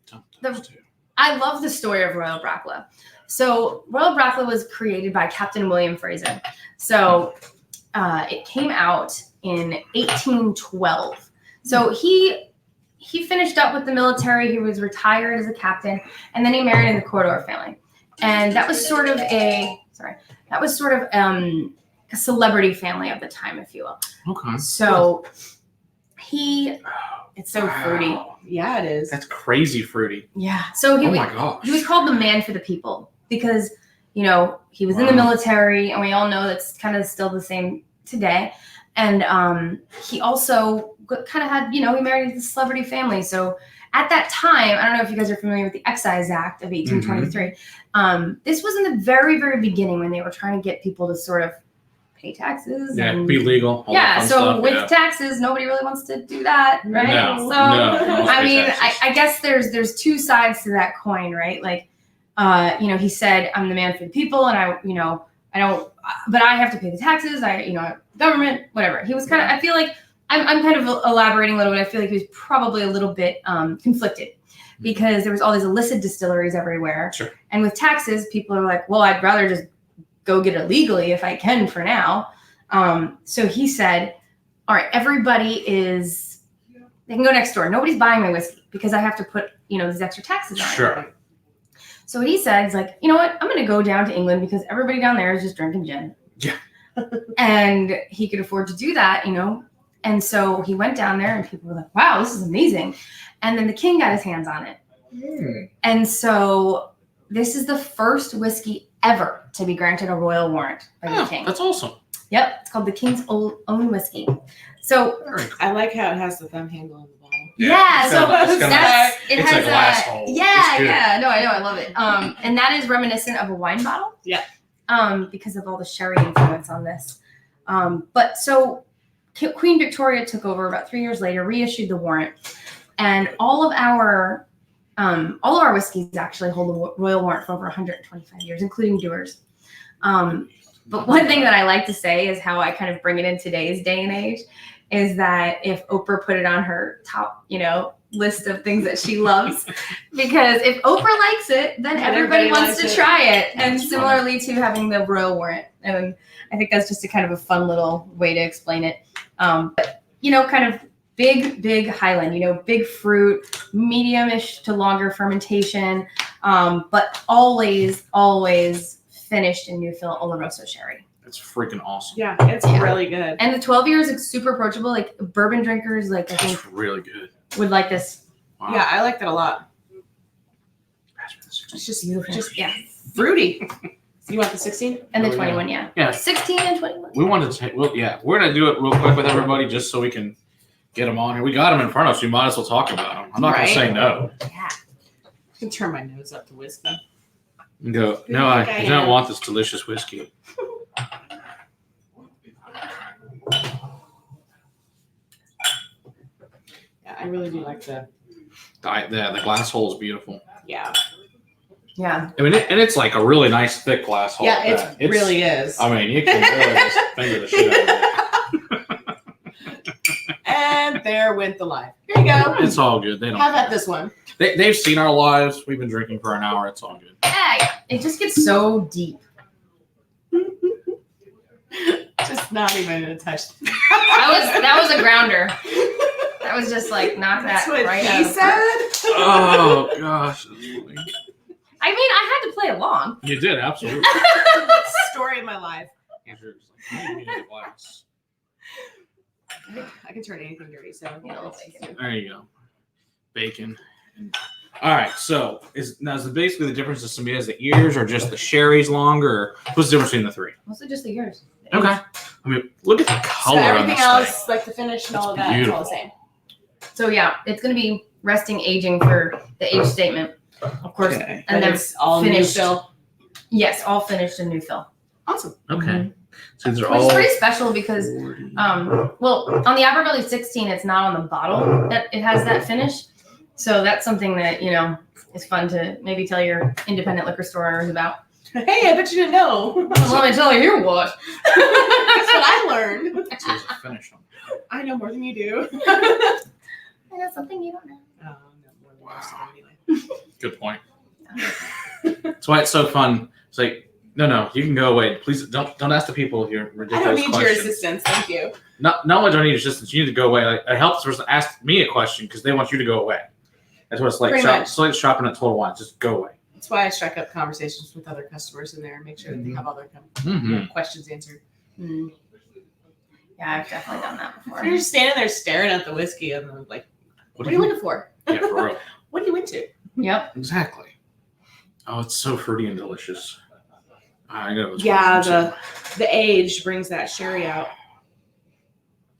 I love the story of Royal Brockwell. So Royal Brockwell was created by Captain William Fraser. So it came out in 1812. So he finished up with the military. He was retired as a captain, and then he married in the Cordor family. And that was sort of a celebrity family of the time, if you will. Okay. So it's so fruity. Yeah, it is. That's crazy fruity. Yeah. So Oh my gosh. he was called the man for the people because, you know, he was in the Wow. military, and we all know that's kind of still the same today. And he also kind of had, you know, he married into a celebrity family. So at that time, I don't know if you guys are familiar with the Excise Act of 1823. This was in the very, very beginning when they were trying to get people to sort of pay taxes. Yeah, and, be legal. all that yeah. fun So stuff, with yeah. taxes, nobody really wants to do that, right? No, So no, I pay mean, taxes. I guess there's 2 sides to that coin, right? Like, you know, he said, I'm the man for the people, and I don't, but I have to pay the taxes. Government, whatever. He was kind of, I feel like, I'm kind of elaborating a little bit. I feel like he was probably a little bit conflicted because there was all these illicit distilleries everywhere. Sure. And with taxes, people are like, well, I'd rather just go get it legally if I can for now. So he said, all right, they can go next door. Nobody's buying my whiskey because I have to put, you know, these extra taxes on it. Sure. So what he said is like, you know what? I'm going to go down to England because everybody down there is just drinking gin. Yeah. And he could afford to do that, you know? And so he went down there and people were like, wow, this is amazing. And then the king got his hands on it. And so this is the first whiskey ever to be granted a royal warrant by the king. That's awesome. Yep. It's called the King's Own Whiskey. So Very cool. I like how it has the thumb handle on the bottle. yeah, It's so got a- it it's has a glass hole. Yeah, It's good. yeah. No, I know, I love it. And that is reminiscent of a wine bottle. Yeah. Because of all the sherry influence on this. But so Queen Victoria took over about 3 years later, reissued the warrant, and all of our whiskeys actually hold a royal warrant for over 125 years, including Dewar's. But one thing that I like to say is how I kind of bring it in today's day and age is that if Oprah put it on her top, list of things that she loves, because if Oprah likes it, then everybody wants to try it. And That's similarly to having the royal warrant. And I think that's just a kind of a fun little way to explain it. But, kind of big Highland, big fruit, medium-ish to longer fermentation, but always finished in Newfield Oloroso sherry. It's freaking awesome. Yeah, it's really good. And the 12 years is super approachable. Like bourbon drinkers, I think It's really good. would like this. Wow. Yeah, I like that a lot. It's just fruity. You want the 16? And the Oh, yeah. 21, yeah. Yeah. 16 and 21. We wanted to take, we're going to do it real quick with everybody just so we can get them on here. We got them in front of us. We might as well talk about them. I'm not going to say no. Yeah. I can turn my nose up to whiskey. And go, no, I don't want this delicious whiskey. Yeah, I really do like the. The glass hole is beautiful. Yeah. Yeah. I mean, and it's like a really nice thick glass hole. Yeah, at that. it really is. I mean, you can really just finger the shit out of it. And there went the life. Here you go. It's all good. They don't. How about this one? They've seen our lives. We've been drinking for an hour. It's all good. Yeah. It just gets so deep. Just not even a touch. That was a grounder. That was just like knock That's that what right he out. said. Oh gosh, that's funny. I mean, I had to play along. You did absolutely. Story of my life. Andrew's like, "You need a glass." I can turn anything dirty, so There you go. Bacon. All right. So is basically the difference is somebody has the ears or just the sherry's longer? Or what's the difference between the three? Mostly just the ears. Okay. I mean, look at the So color on everything this else, thing. like the finish and That's all of that, it's all the same. So yeah, it's going to be resting aging for the age statement, of course. Okay. And And then it's all finished. new fill. Yes, all finished in new fill. Awesome. Okay. So these are Which all. is pretty special because, 40. well, on the Aberfeldy 16, it's not on the bottle that it has that finish. So that's something that, is fun to maybe tell your independent liquor store owners about. Hey, I bet you didn't know. Let me tell you here what. That's what I learned. So there's a finish on it. I know more than you do. I know something you don't know. Oh, no, more than most of them anyway. Good point. That's why it's so fun. It's like, no, you can go away. Please don't ask the people your I ridiculous don't need your questions. assistance. Thank you. Not only do I need assistance, you need to go away. Like, it helps the person ask me a question because they want you to go away. That's what it's like. Pretty much. It's like shopping at Total Wine. Just go away. That's why I strike up conversations with other customers in there and make sure that they have all their Mm-hmm. questions answered. Mm. Yeah, I've definitely done that before. You're just standing there staring at the whiskey and I'm like, what are you looking for? Yeah, for real. What are you into? Yep. Exactly. Oh, it's so fruity and delicious. I know. Yeah, the age brings that sherry out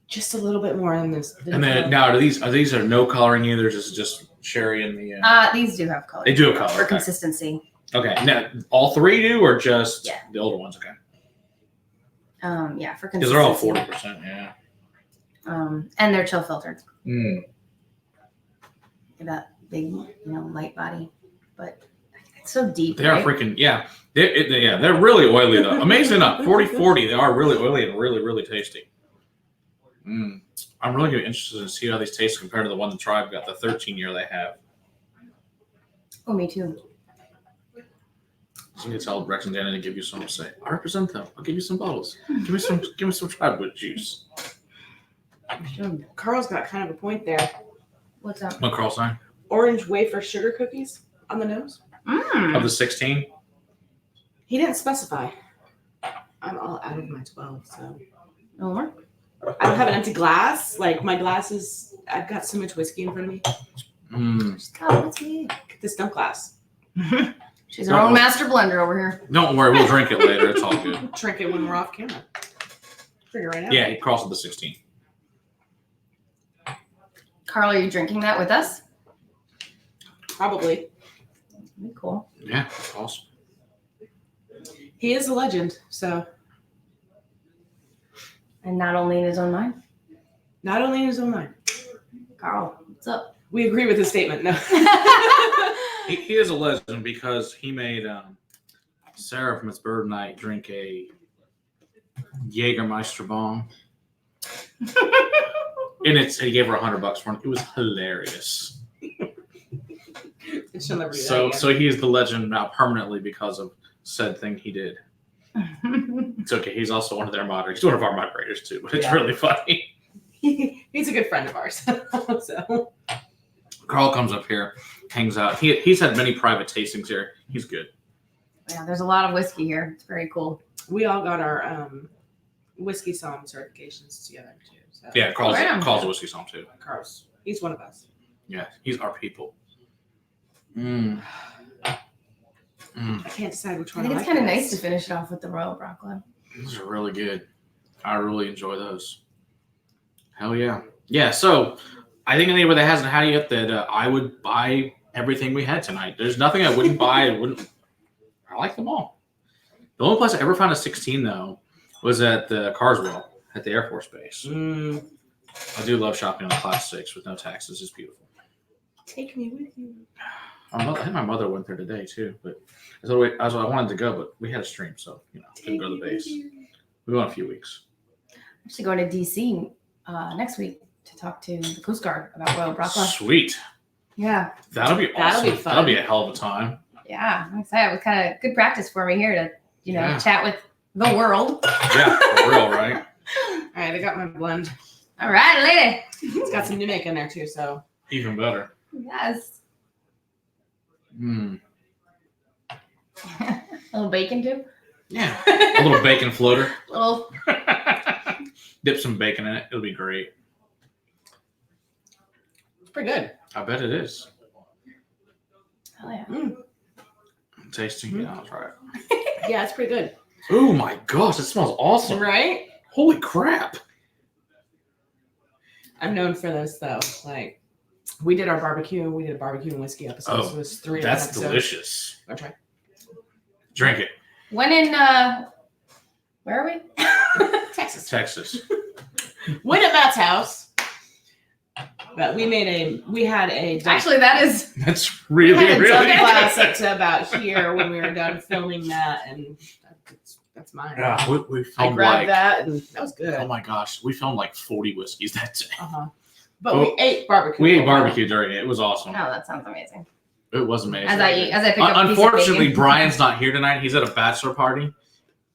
just a little bit more than this. And then now are these no coloring either? Just sherry in the. These do have color. They do have color. For Okay. consistency. Okay. Now all three do, or just Yeah. the older ones? Okay. Yeah, for Because consistency. they're all 40%. Yeah. And they're chill filtered. Mm. That big, light body, but it's so deep. They are right? freaking they're really oily though. Amazing enough, 40-40. They are really oily and really really tasty. I'm really gonna be interested to see how these taste compared to the one the Tribe got, the 13-year they have. Oh, me too. So you can tell Rex and Danny to give you some. Say, I represent them. I'll give you some bottles. Give me some Tribe with juice. Carl's got kind of a point there. What's up? What Carl saying? Orange wafer sugar cookies on the nose. of the 16. He didn't specify. I'm all out of my 12, so No more? I don't have an empty glass. Like my glass is. I've got so much whiskey in front of me. Oh, what's me? Get this dump glass. She's her own master blender over here. Don't worry, we'll drink it later. It's all good. Drink it when we're off camera. Figure it out. Yeah, he crossed the 16. Carl, are you drinking that with us? Probably. That'd be cool. Yeah, that's awesome. He is a legend. So And not only in his own mind. not only in his own mind. Carl, what's up? We agree with his statement. No. He is a legend because he made Sarah from its bird night drink a Jägermeister bomb. And he gave her $100 for it. It was hilarious. She'll never do that So again. he is the legend now permanently because of said thing he did. It's okay. He's also one of their moderators. He's one of our moderators too, but it's Yeah. really funny. He's a good friend of ours. So Carl comes up here, hangs out. He's had many private tastings here. He's good. Yeah, there's a lot of whiskey here. It's very cool. we all got our whiskey somm certifications together too. So Yeah, Carl's Right on. a whiskey song too. Carl's. He's one of us. Yeah, he's our people. I can't decide which I one. think it's like kind of best. nice to finish it off with the Royal Brooklyn. Those are really good. I really enjoy those. Hell yeah. Yeah, so I think anybody that hasn't had it yet, that I would buy everything we had tonight. There's nothing I wouldn't buy. I like them all. The only place I ever found a 16, though, was at the Carswell at the Air Force Base. I do love shopping on Class 6 with no taxes. It's beautiful. Take me with you. I think my mother went there today, too. But I wanted to go, but we had a stream, so, couldn't go to the base. We went a few weeks. I'm actually going to D.C. Next week to talk to the Coast Guard about Royal Brooklyn. Sweet. Yeah. That'll be That'll awesome. be fun. That'll be a hell of a time. Yeah, I'm excited. It was kind of good practice for me here to, Yeah. chat with the world. Yeah, for real, right? All right, I got my blend. All right, lady. It's got some Nimic in there too, so Even better. Yes. Mm. A little bacon too. Yeah. A little bacon floater. Little. Dip some bacon in it. It'll be great. it's pretty good. I bet it is. Hell yeah. Tasting. Yeah, I'll try it. Yeah, it's pretty good. Oh my gosh, it smells awesome. Right? Holy crap. I'm known for this though. Like we did our barbecue. We did a barbecue and whiskey episode. Oh, so it was 3 That's episodes. delicious. I'll try. Drink it. When in where are we? Texas. Texas. Went at Matt's house. But we had a Actually, that is. That's really, we had a really dump glass good. up to about here when we were done filming that, and that's mine. Yeah, we I filmed grabbed that, and that was good. oh my gosh, we filmed like 40 whiskeys that day. But we ate barbecue. We ate barbecue during it. It was awesome. Oh, that sounds amazing. It was amazing. As I pick up a piece of Unfortunately, bacon. Brian's not here tonight. He's at a bachelor party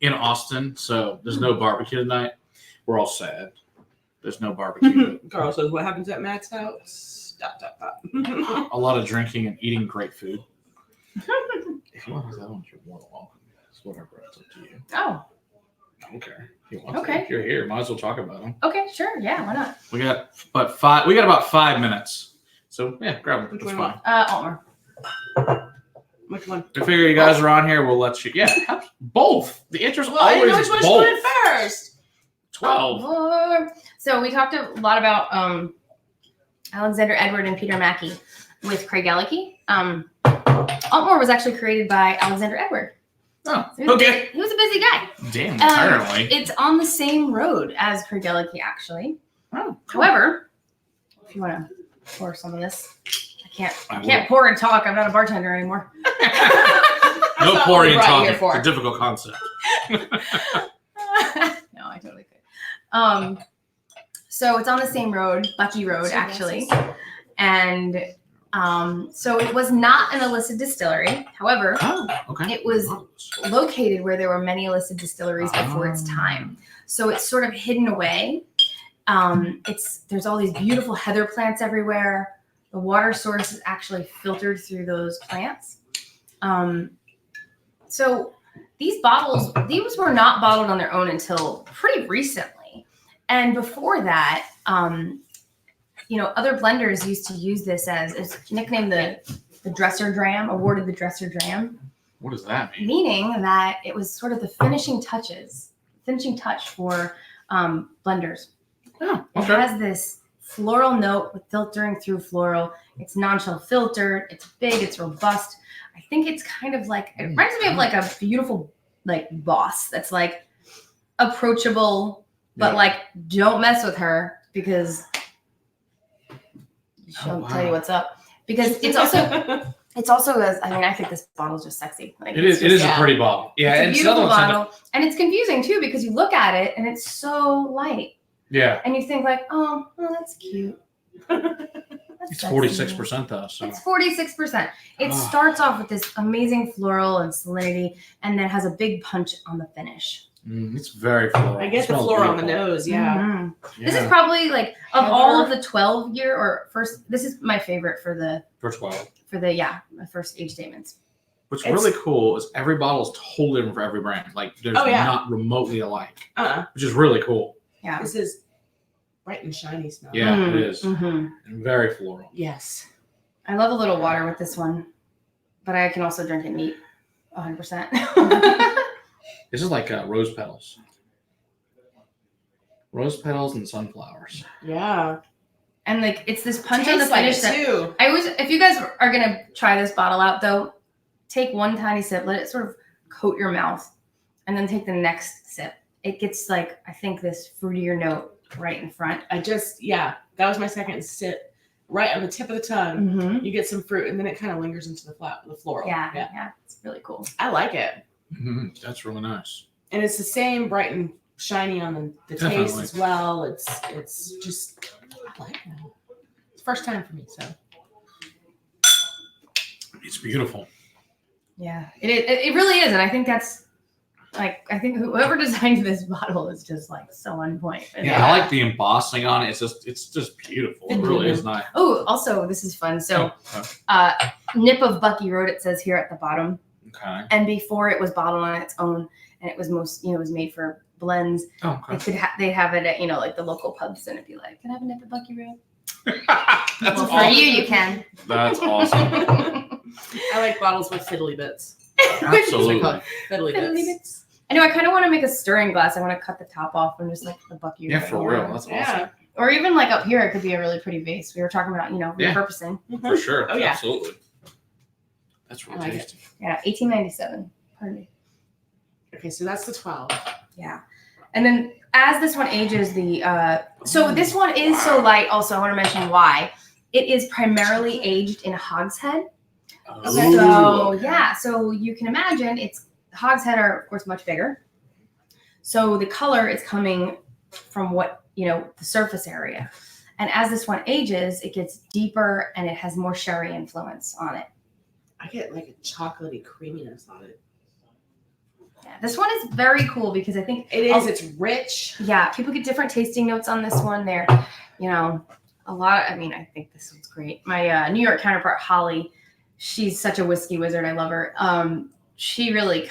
in Austin, so there's no barbecue tonight. We're all sad. There's no barbecue. Carl says, "What happens at Matt's house?" Dot, dot, dot. A lot of drinking and eating great food. If you want to have that one, you're more than welcome. It's whatever. It's up to you. Oh, I don't care. If you want Okay. to. If you're here, might as well talk about them. okay, sure. Yeah, why not? We got about 5 minutes. So yeah, grab them. Which It's one? fine. Altmer. Which one? I figure you guys are on here. We'll let you. Yeah, both. The intro's Well, I didn't know always which one both. to put in first. 12. So we talked a lot about Alexander Edward and Peter Mackey with Craigellachie. Altmore was actually created by Alexander Edward. Oh, So he was okay. he was a busy guy. Damn, apparently. It's on the same road as Craigellachie, actually. Oh, cool. However, if you want to pour some of this, I I can't pour and talk. I'm not a bartender anymore. No not what pouring we and brought you talking. here for. It's a difficult concept. No, I totally could. So it's on the same road, Bucky Road, actually. And so it was not an illicit distillery. However, Oh, okay. it was located where there were many illicit distilleries before its time. So it's sort of hidden away. There's all these beautiful heather plants everywhere. The water source is actually filtered through those plants. So these bottles, these were not bottled on their own until pretty recently. And before that, other blenders used to use this as it's nicknamed the dresser dram, awarded the dresser dram. What does that mean? Meaning that it was sort of the finishing touch for blenders. Oh, It okay. has this floral note with filtering through floral. It's non-chill filtered. It's big. It's robust. I think it's kind of like, it reminds me of like a beautiful like boss that's like approachable, but Yeah. like don't mess with her because she'll wow. tell you what's up. Because it's also as I think this bottle's just sexy. Like It is. It is a pretty bottle. Yeah, it's a and beautiful another one- bottle, and it's confusing too because you look at it and it's so light, Yeah, and you think like, oh, that's cute. it's 46% though. So It's 46%. It Ah. starts off with this amazing floral and salinity, and then has a big punch on the finish. it's very floral. I get It the smells floral on the beautiful. nose. Yeah. Mhm. Yeah. This is probably like of Heather. all of the 12-year or first. This is my favorite for the for 12. my first age statements. What's It's- really cool is every bottle is totally different for every brand. Like there's Oh, yeah. not remotely alike, Uh-uh. which is really cool. Yeah. This is bright and shiny smell. Yeah, it is. Mm-hmm. And very floral. Yes. I love a little water with this one, but I can also drink it neat, 100%. This is like rose petals. Rose petals and sunflowers. Yeah. And like it's this punch on the Tastes like finish it that too. I always, if you guys are gonna try this bottle out though, take one tiny sip, let it sort of coat your mouth, and then take the next sip. It gets like, I think this fruitier note right in front. That was my second sip. Right on the tip of the tongue. Mm-hmm. You get some fruit, and then it kind of lingers into the floral. Yeah, it's really cool. I like it, That's really nice. and it's the same bright and shiny on the taste Definitely. as well. It's just I like it. It's first time for me, so It's beautiful. Yeah, it really is, and I think that's like, I think whoever designed this bottle is just like so on point. Yeah, I like the embossing on it. It's just beautiful. It really is nice. Oh, also this is fun. So, Okay. nip of Bucky Road, it says here at the bottom. Okay. And before it was bottled on its own, and it was it was made for blends. Oh, okay. They have it at like the local pubs, and it'd be like, "Can I have a nip of Bucky Road?" That's Well, for awesome. you can. That's awesome. I like bottles with fiddly bits. Absolutely. Fiddly Fiddly bits. bits. I know. I kind of want to make a stirring glass. I want to cut the top off and just like the Bucky Yeah, Road. for real. That's awesome. Yeah. Or even like up here, it could be a really pretty vase. We were talking about Yeah. repurposing. For sure. Oh, yeah. Absolutely. That's really I like it. tasty. Yeah, 1897. Pardon me. Okay, so that's the 12. Yeah. And then as this one ages, so this one is so light. Also, I want to mention why. It is primarily aged in hogshead. Oh. So yeah, so you can imagine hogshead are of course much bigger. So the color is coming from the surface area. And as this one ages, it gets deeper and it has more sherry influence on it. I get like a chocolatey creaminess on it. Yeah, this one is very cool because I think It is. It's rich. yeah, people get different tasting notes on this one. They're, a lot. I think this one's great. My New York counterpart, Holly, she's such a whiskey wizard. I love her. She really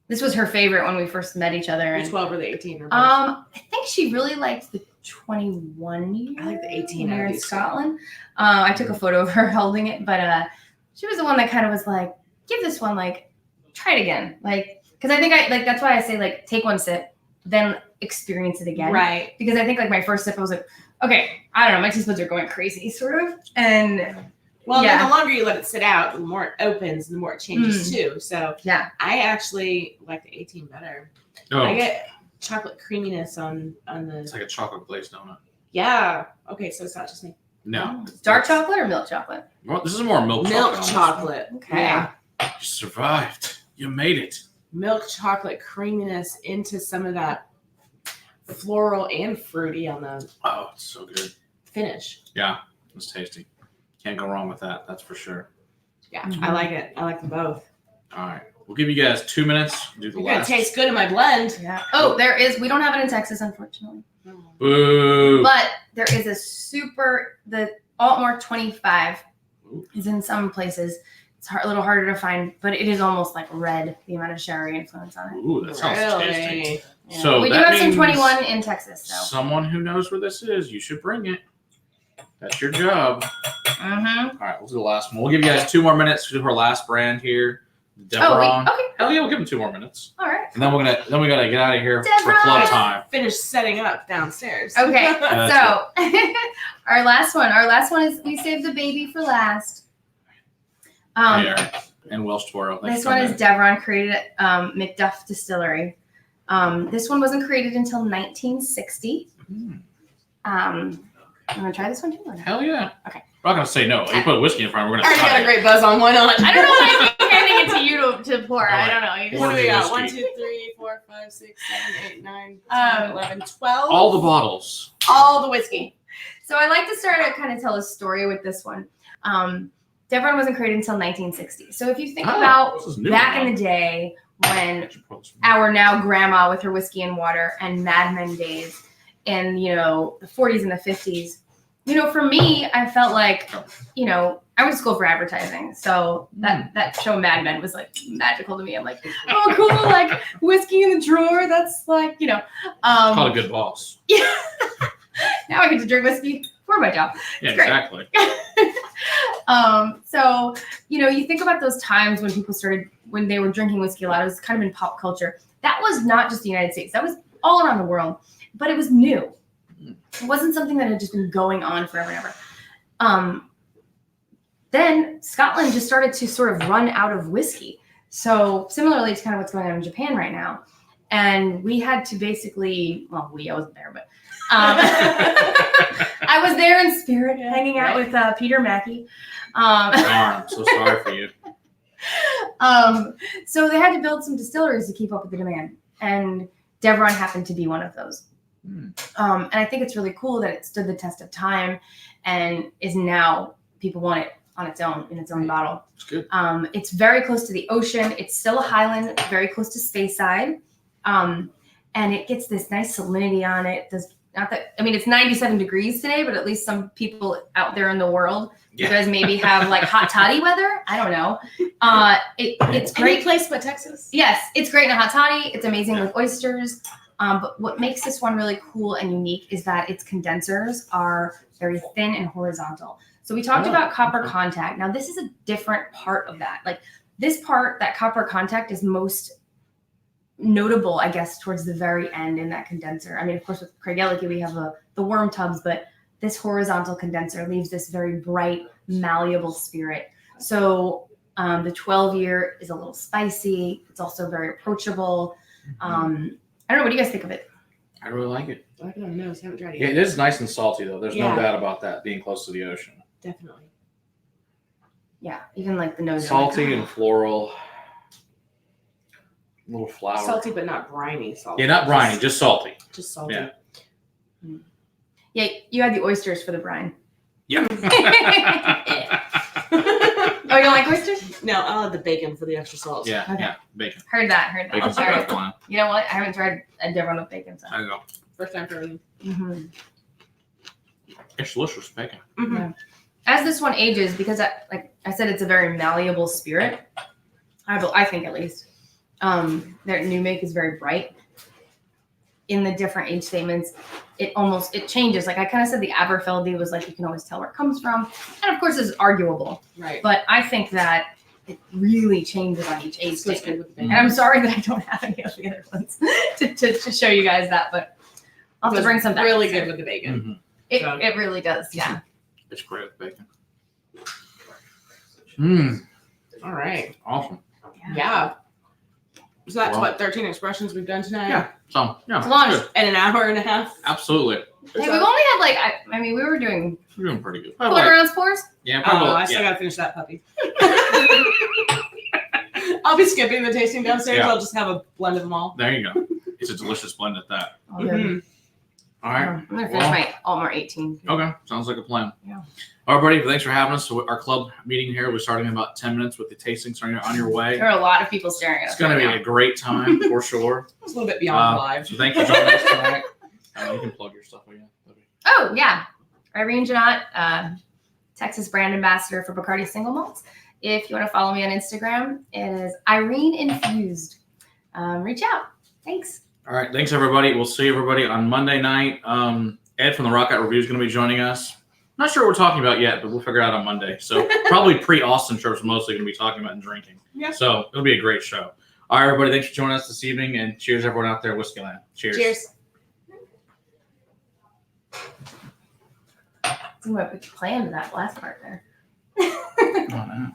this was her favorite when we first met each other. The And 12 or the 18 or both. I think she really liked the 21 year. I like the 18 year out of in these two. Scotland. I took a photo of her holding it, but she was the one that kind of was like, give this one, like, try it again. Like, because I think that's why I say, like, take one sip, then experience it again. Right. Because I think, like, my first sip, I was like, okay, I don't know, my taste buds are going crazy, sort of. And Well, Yeah. then the longer you let it sit out, the more it opens, the more it changes too. So yeah. I actually like the 18 better. Oh, I get chocolate creaminess on it's the. like a chocolate glazed donut. Yeah. Okay, so it's not just me. No. Dark chocolate or milk chocolate? Well, this is more milk chocolate. Milk on this chocolate. Okay. Yeah. one. You survived. You made it. Milk chocolate creaminess into some of that floral and fruity on the Oh, it's so good. finish. Yeah, it's tasty. Can't go wrong with that. That's for sure. Yeah, Mhm. I like it. I like them both. All right. We'll give you guys 2 mints. Do the It's gonna last. taste good in my blend. Yeah. Oh, we don't have it in Texas, unfortunately. Boo. But there is the Altmore 25 is in some places. It's a little harder to find, but it is almost like red, the amount of sherry influence on it. Ooh, that sounds tasty. Really? Yeah. So we do that have some means 21 in Texas, so. Someone who knows where this is, you should bring it. That's your job. Mm-hmm. All right, we'll do the last one. We'll give you guys 2 more minutes to do our last brand here. Oh, Deveron. wait, okay. Hell yeah, we'll give them 2 more minutes. All right. And then we gotta get out of here for Deveron. club time. Finish setting up downstairs. Okay, That's so our last one is we saved the baby for last. There. And Welsh Toro. This one is Deveron, created at McDuff Distillery. This one wasn't created until 1960. I'm gonna try this one too. Or no? Hell yeah. Okay. We're not gonna say no. You put whiskey in front, we're I gonna already got try a it. great buzz on. Why not? I don't know why I'm handing it to you to pour. I don't know. You just- What do we got? Whiskey. 1, 2, 3, 4, 5, 6, 7, 8, 9, 10, 11, 12. All the bottles. All the whiskey. So I like to start to kind of tell a story with this one. Deveron wasn't created until 1960. So if you think about this is new back one. in the day when our now grandma with her whiskey and water and Mad Men days and, you know, the 40s and the 50s, you know, for me, I felt like, you know, I went to school for advertising. So that show Mad Men was like magical to me. I'm like, oh, cool. Like whiskey in the drawer. That's like, you know, Called a good boss. yeah. Now I get to drink whiskey for my job. Yeah, Great. exactly. So, you know, you think about those times when people when they were drinking whiskey a lot, it was kind of in pop culture. That was not just the United States. That was all around the world, but it was new. It wasn't something that had just been going on forever and ever. Then Scotland just started to sort of run out of whiskey. So similarly to kind of what's going on in Japan right now. And we had to basically, I wasn't there, but I was there in spirit, hanging out with Peter Mackey. Darn, I'm so sorry for you. So they had to build some distilleries to keep up with the demand. And Deveron happened to be one of those. And I think it's really cool that it stood the test of time and is now, people want it on its own, in its own bottle. It's good. It's very close to the ocean. It's still a highland, very close to Speyside. And it gets this nice salinity on it. It's 97 degrees today, but at least some people out there in the world, you guys maybe have like hot toddy weather. I don't know. It's Any great. place but Texas. Yes, it's great in a hot toddy. It's amazing with oysters. But what makes this one really cool and unique is that its condensers are very thin and horizontal. So we talked about copper contact. Now this is a different part of that. Like this part, that copper contact is most notable, I guess, towards the very end in that condenser. I mean, of course, with Craigellachie, we have the worm tubs, but this horizontal condenser leaves this very bright, malleable spirit. So the 12-year is a little spicy. It's also very approachable. I don't know. What do you guys think of it? I really like it. I don't know. I haven't tried it Yeah, yet. it is nice and salty, though. There's no Yeah. doubt about that, being close to the ocean. Definitely. Yeah, even like the nose. Salty and floral. Little flower. Salty, but not briny salty. Yeah, not briny, just salty. Just salty. Yeah. Yeah, you had the oysters for the brine. Yeah. Oh, you don't like oysters? No, I'll have the bacon for the extra salt. Yeah, Okay. yeah, bacon. Heard that. Bacon's the All right. best one. You know what? I haven't tried a Deveron with bacon. So. There you go. First time for everything. Mm-hmm. It's delicious bacon. Mm-hmm. As this one ages, because like I said, it's a very malleable spirit. I think at least. Their new make is very bright. In the different age statements, it changes. Like I kind of said, the Aberfeldy was like you can always tell where it comes from, and of course, it's arguable. Right. But I think that it really changes on each age It's good statement. with the bacon. And I'm sorry that I don't have any of the other ones to show you guys that, but I'll have to bring some back. Really good with the bacon. Mm-hmm. It really does. Yeah. It's great with bacon. Mmm. All right. Awesome. Yeah. So that's Well- what 13 expressions we've done tonight. Yeah. So, yeah. It's long. good. And an hour and a half. Absolutely. Hey, we've only had like I mean we were doing You're doing pretty good. quarter ounce pours. Yeah, Oh, probably. I still gotta finish that puppy. I'll be skipping the tasting downstairs. Yeah. I'll just have a blend of them all. There you go. It's a delicious blend at that. Oh, good. Mhm. All right. I'm gonna finish Well- my Altmore 18. Okay. Sounds like a plan. Yeah. All right, buddy. Thanks for having us. So our club meeting here, we're starting in about 10 minutes with the tasting. So you're on your way. There are a lot of people staring at us. It's going to right be now. a great time for sure. It's a little bit beyond Uh, live. So thank you for joining us tonight. You can plug your stuff again. Oh yeah, Irene Jeanotte, Texas brand ambassador for Bacardi Single Malts, If you want to follow me on Instagram, it is Irene Infused. Reach out. Thanks. All right. Thanks, everybody. We'll see everybody on Monday night. Ed from the Rock Out Review is going to be joining us. Not sure what we're talking about yet, but we'll figure it out on Monday. So probably pre-Austin trips, mostly going to be talking about and drinking. Yeah. So it'll be a great show. All right, everybody. Thanks for joining us this evening, and cheers, everyone out there, Whiskey Land. Cheers. Cheers. So what we planned that last part there. Oh, no.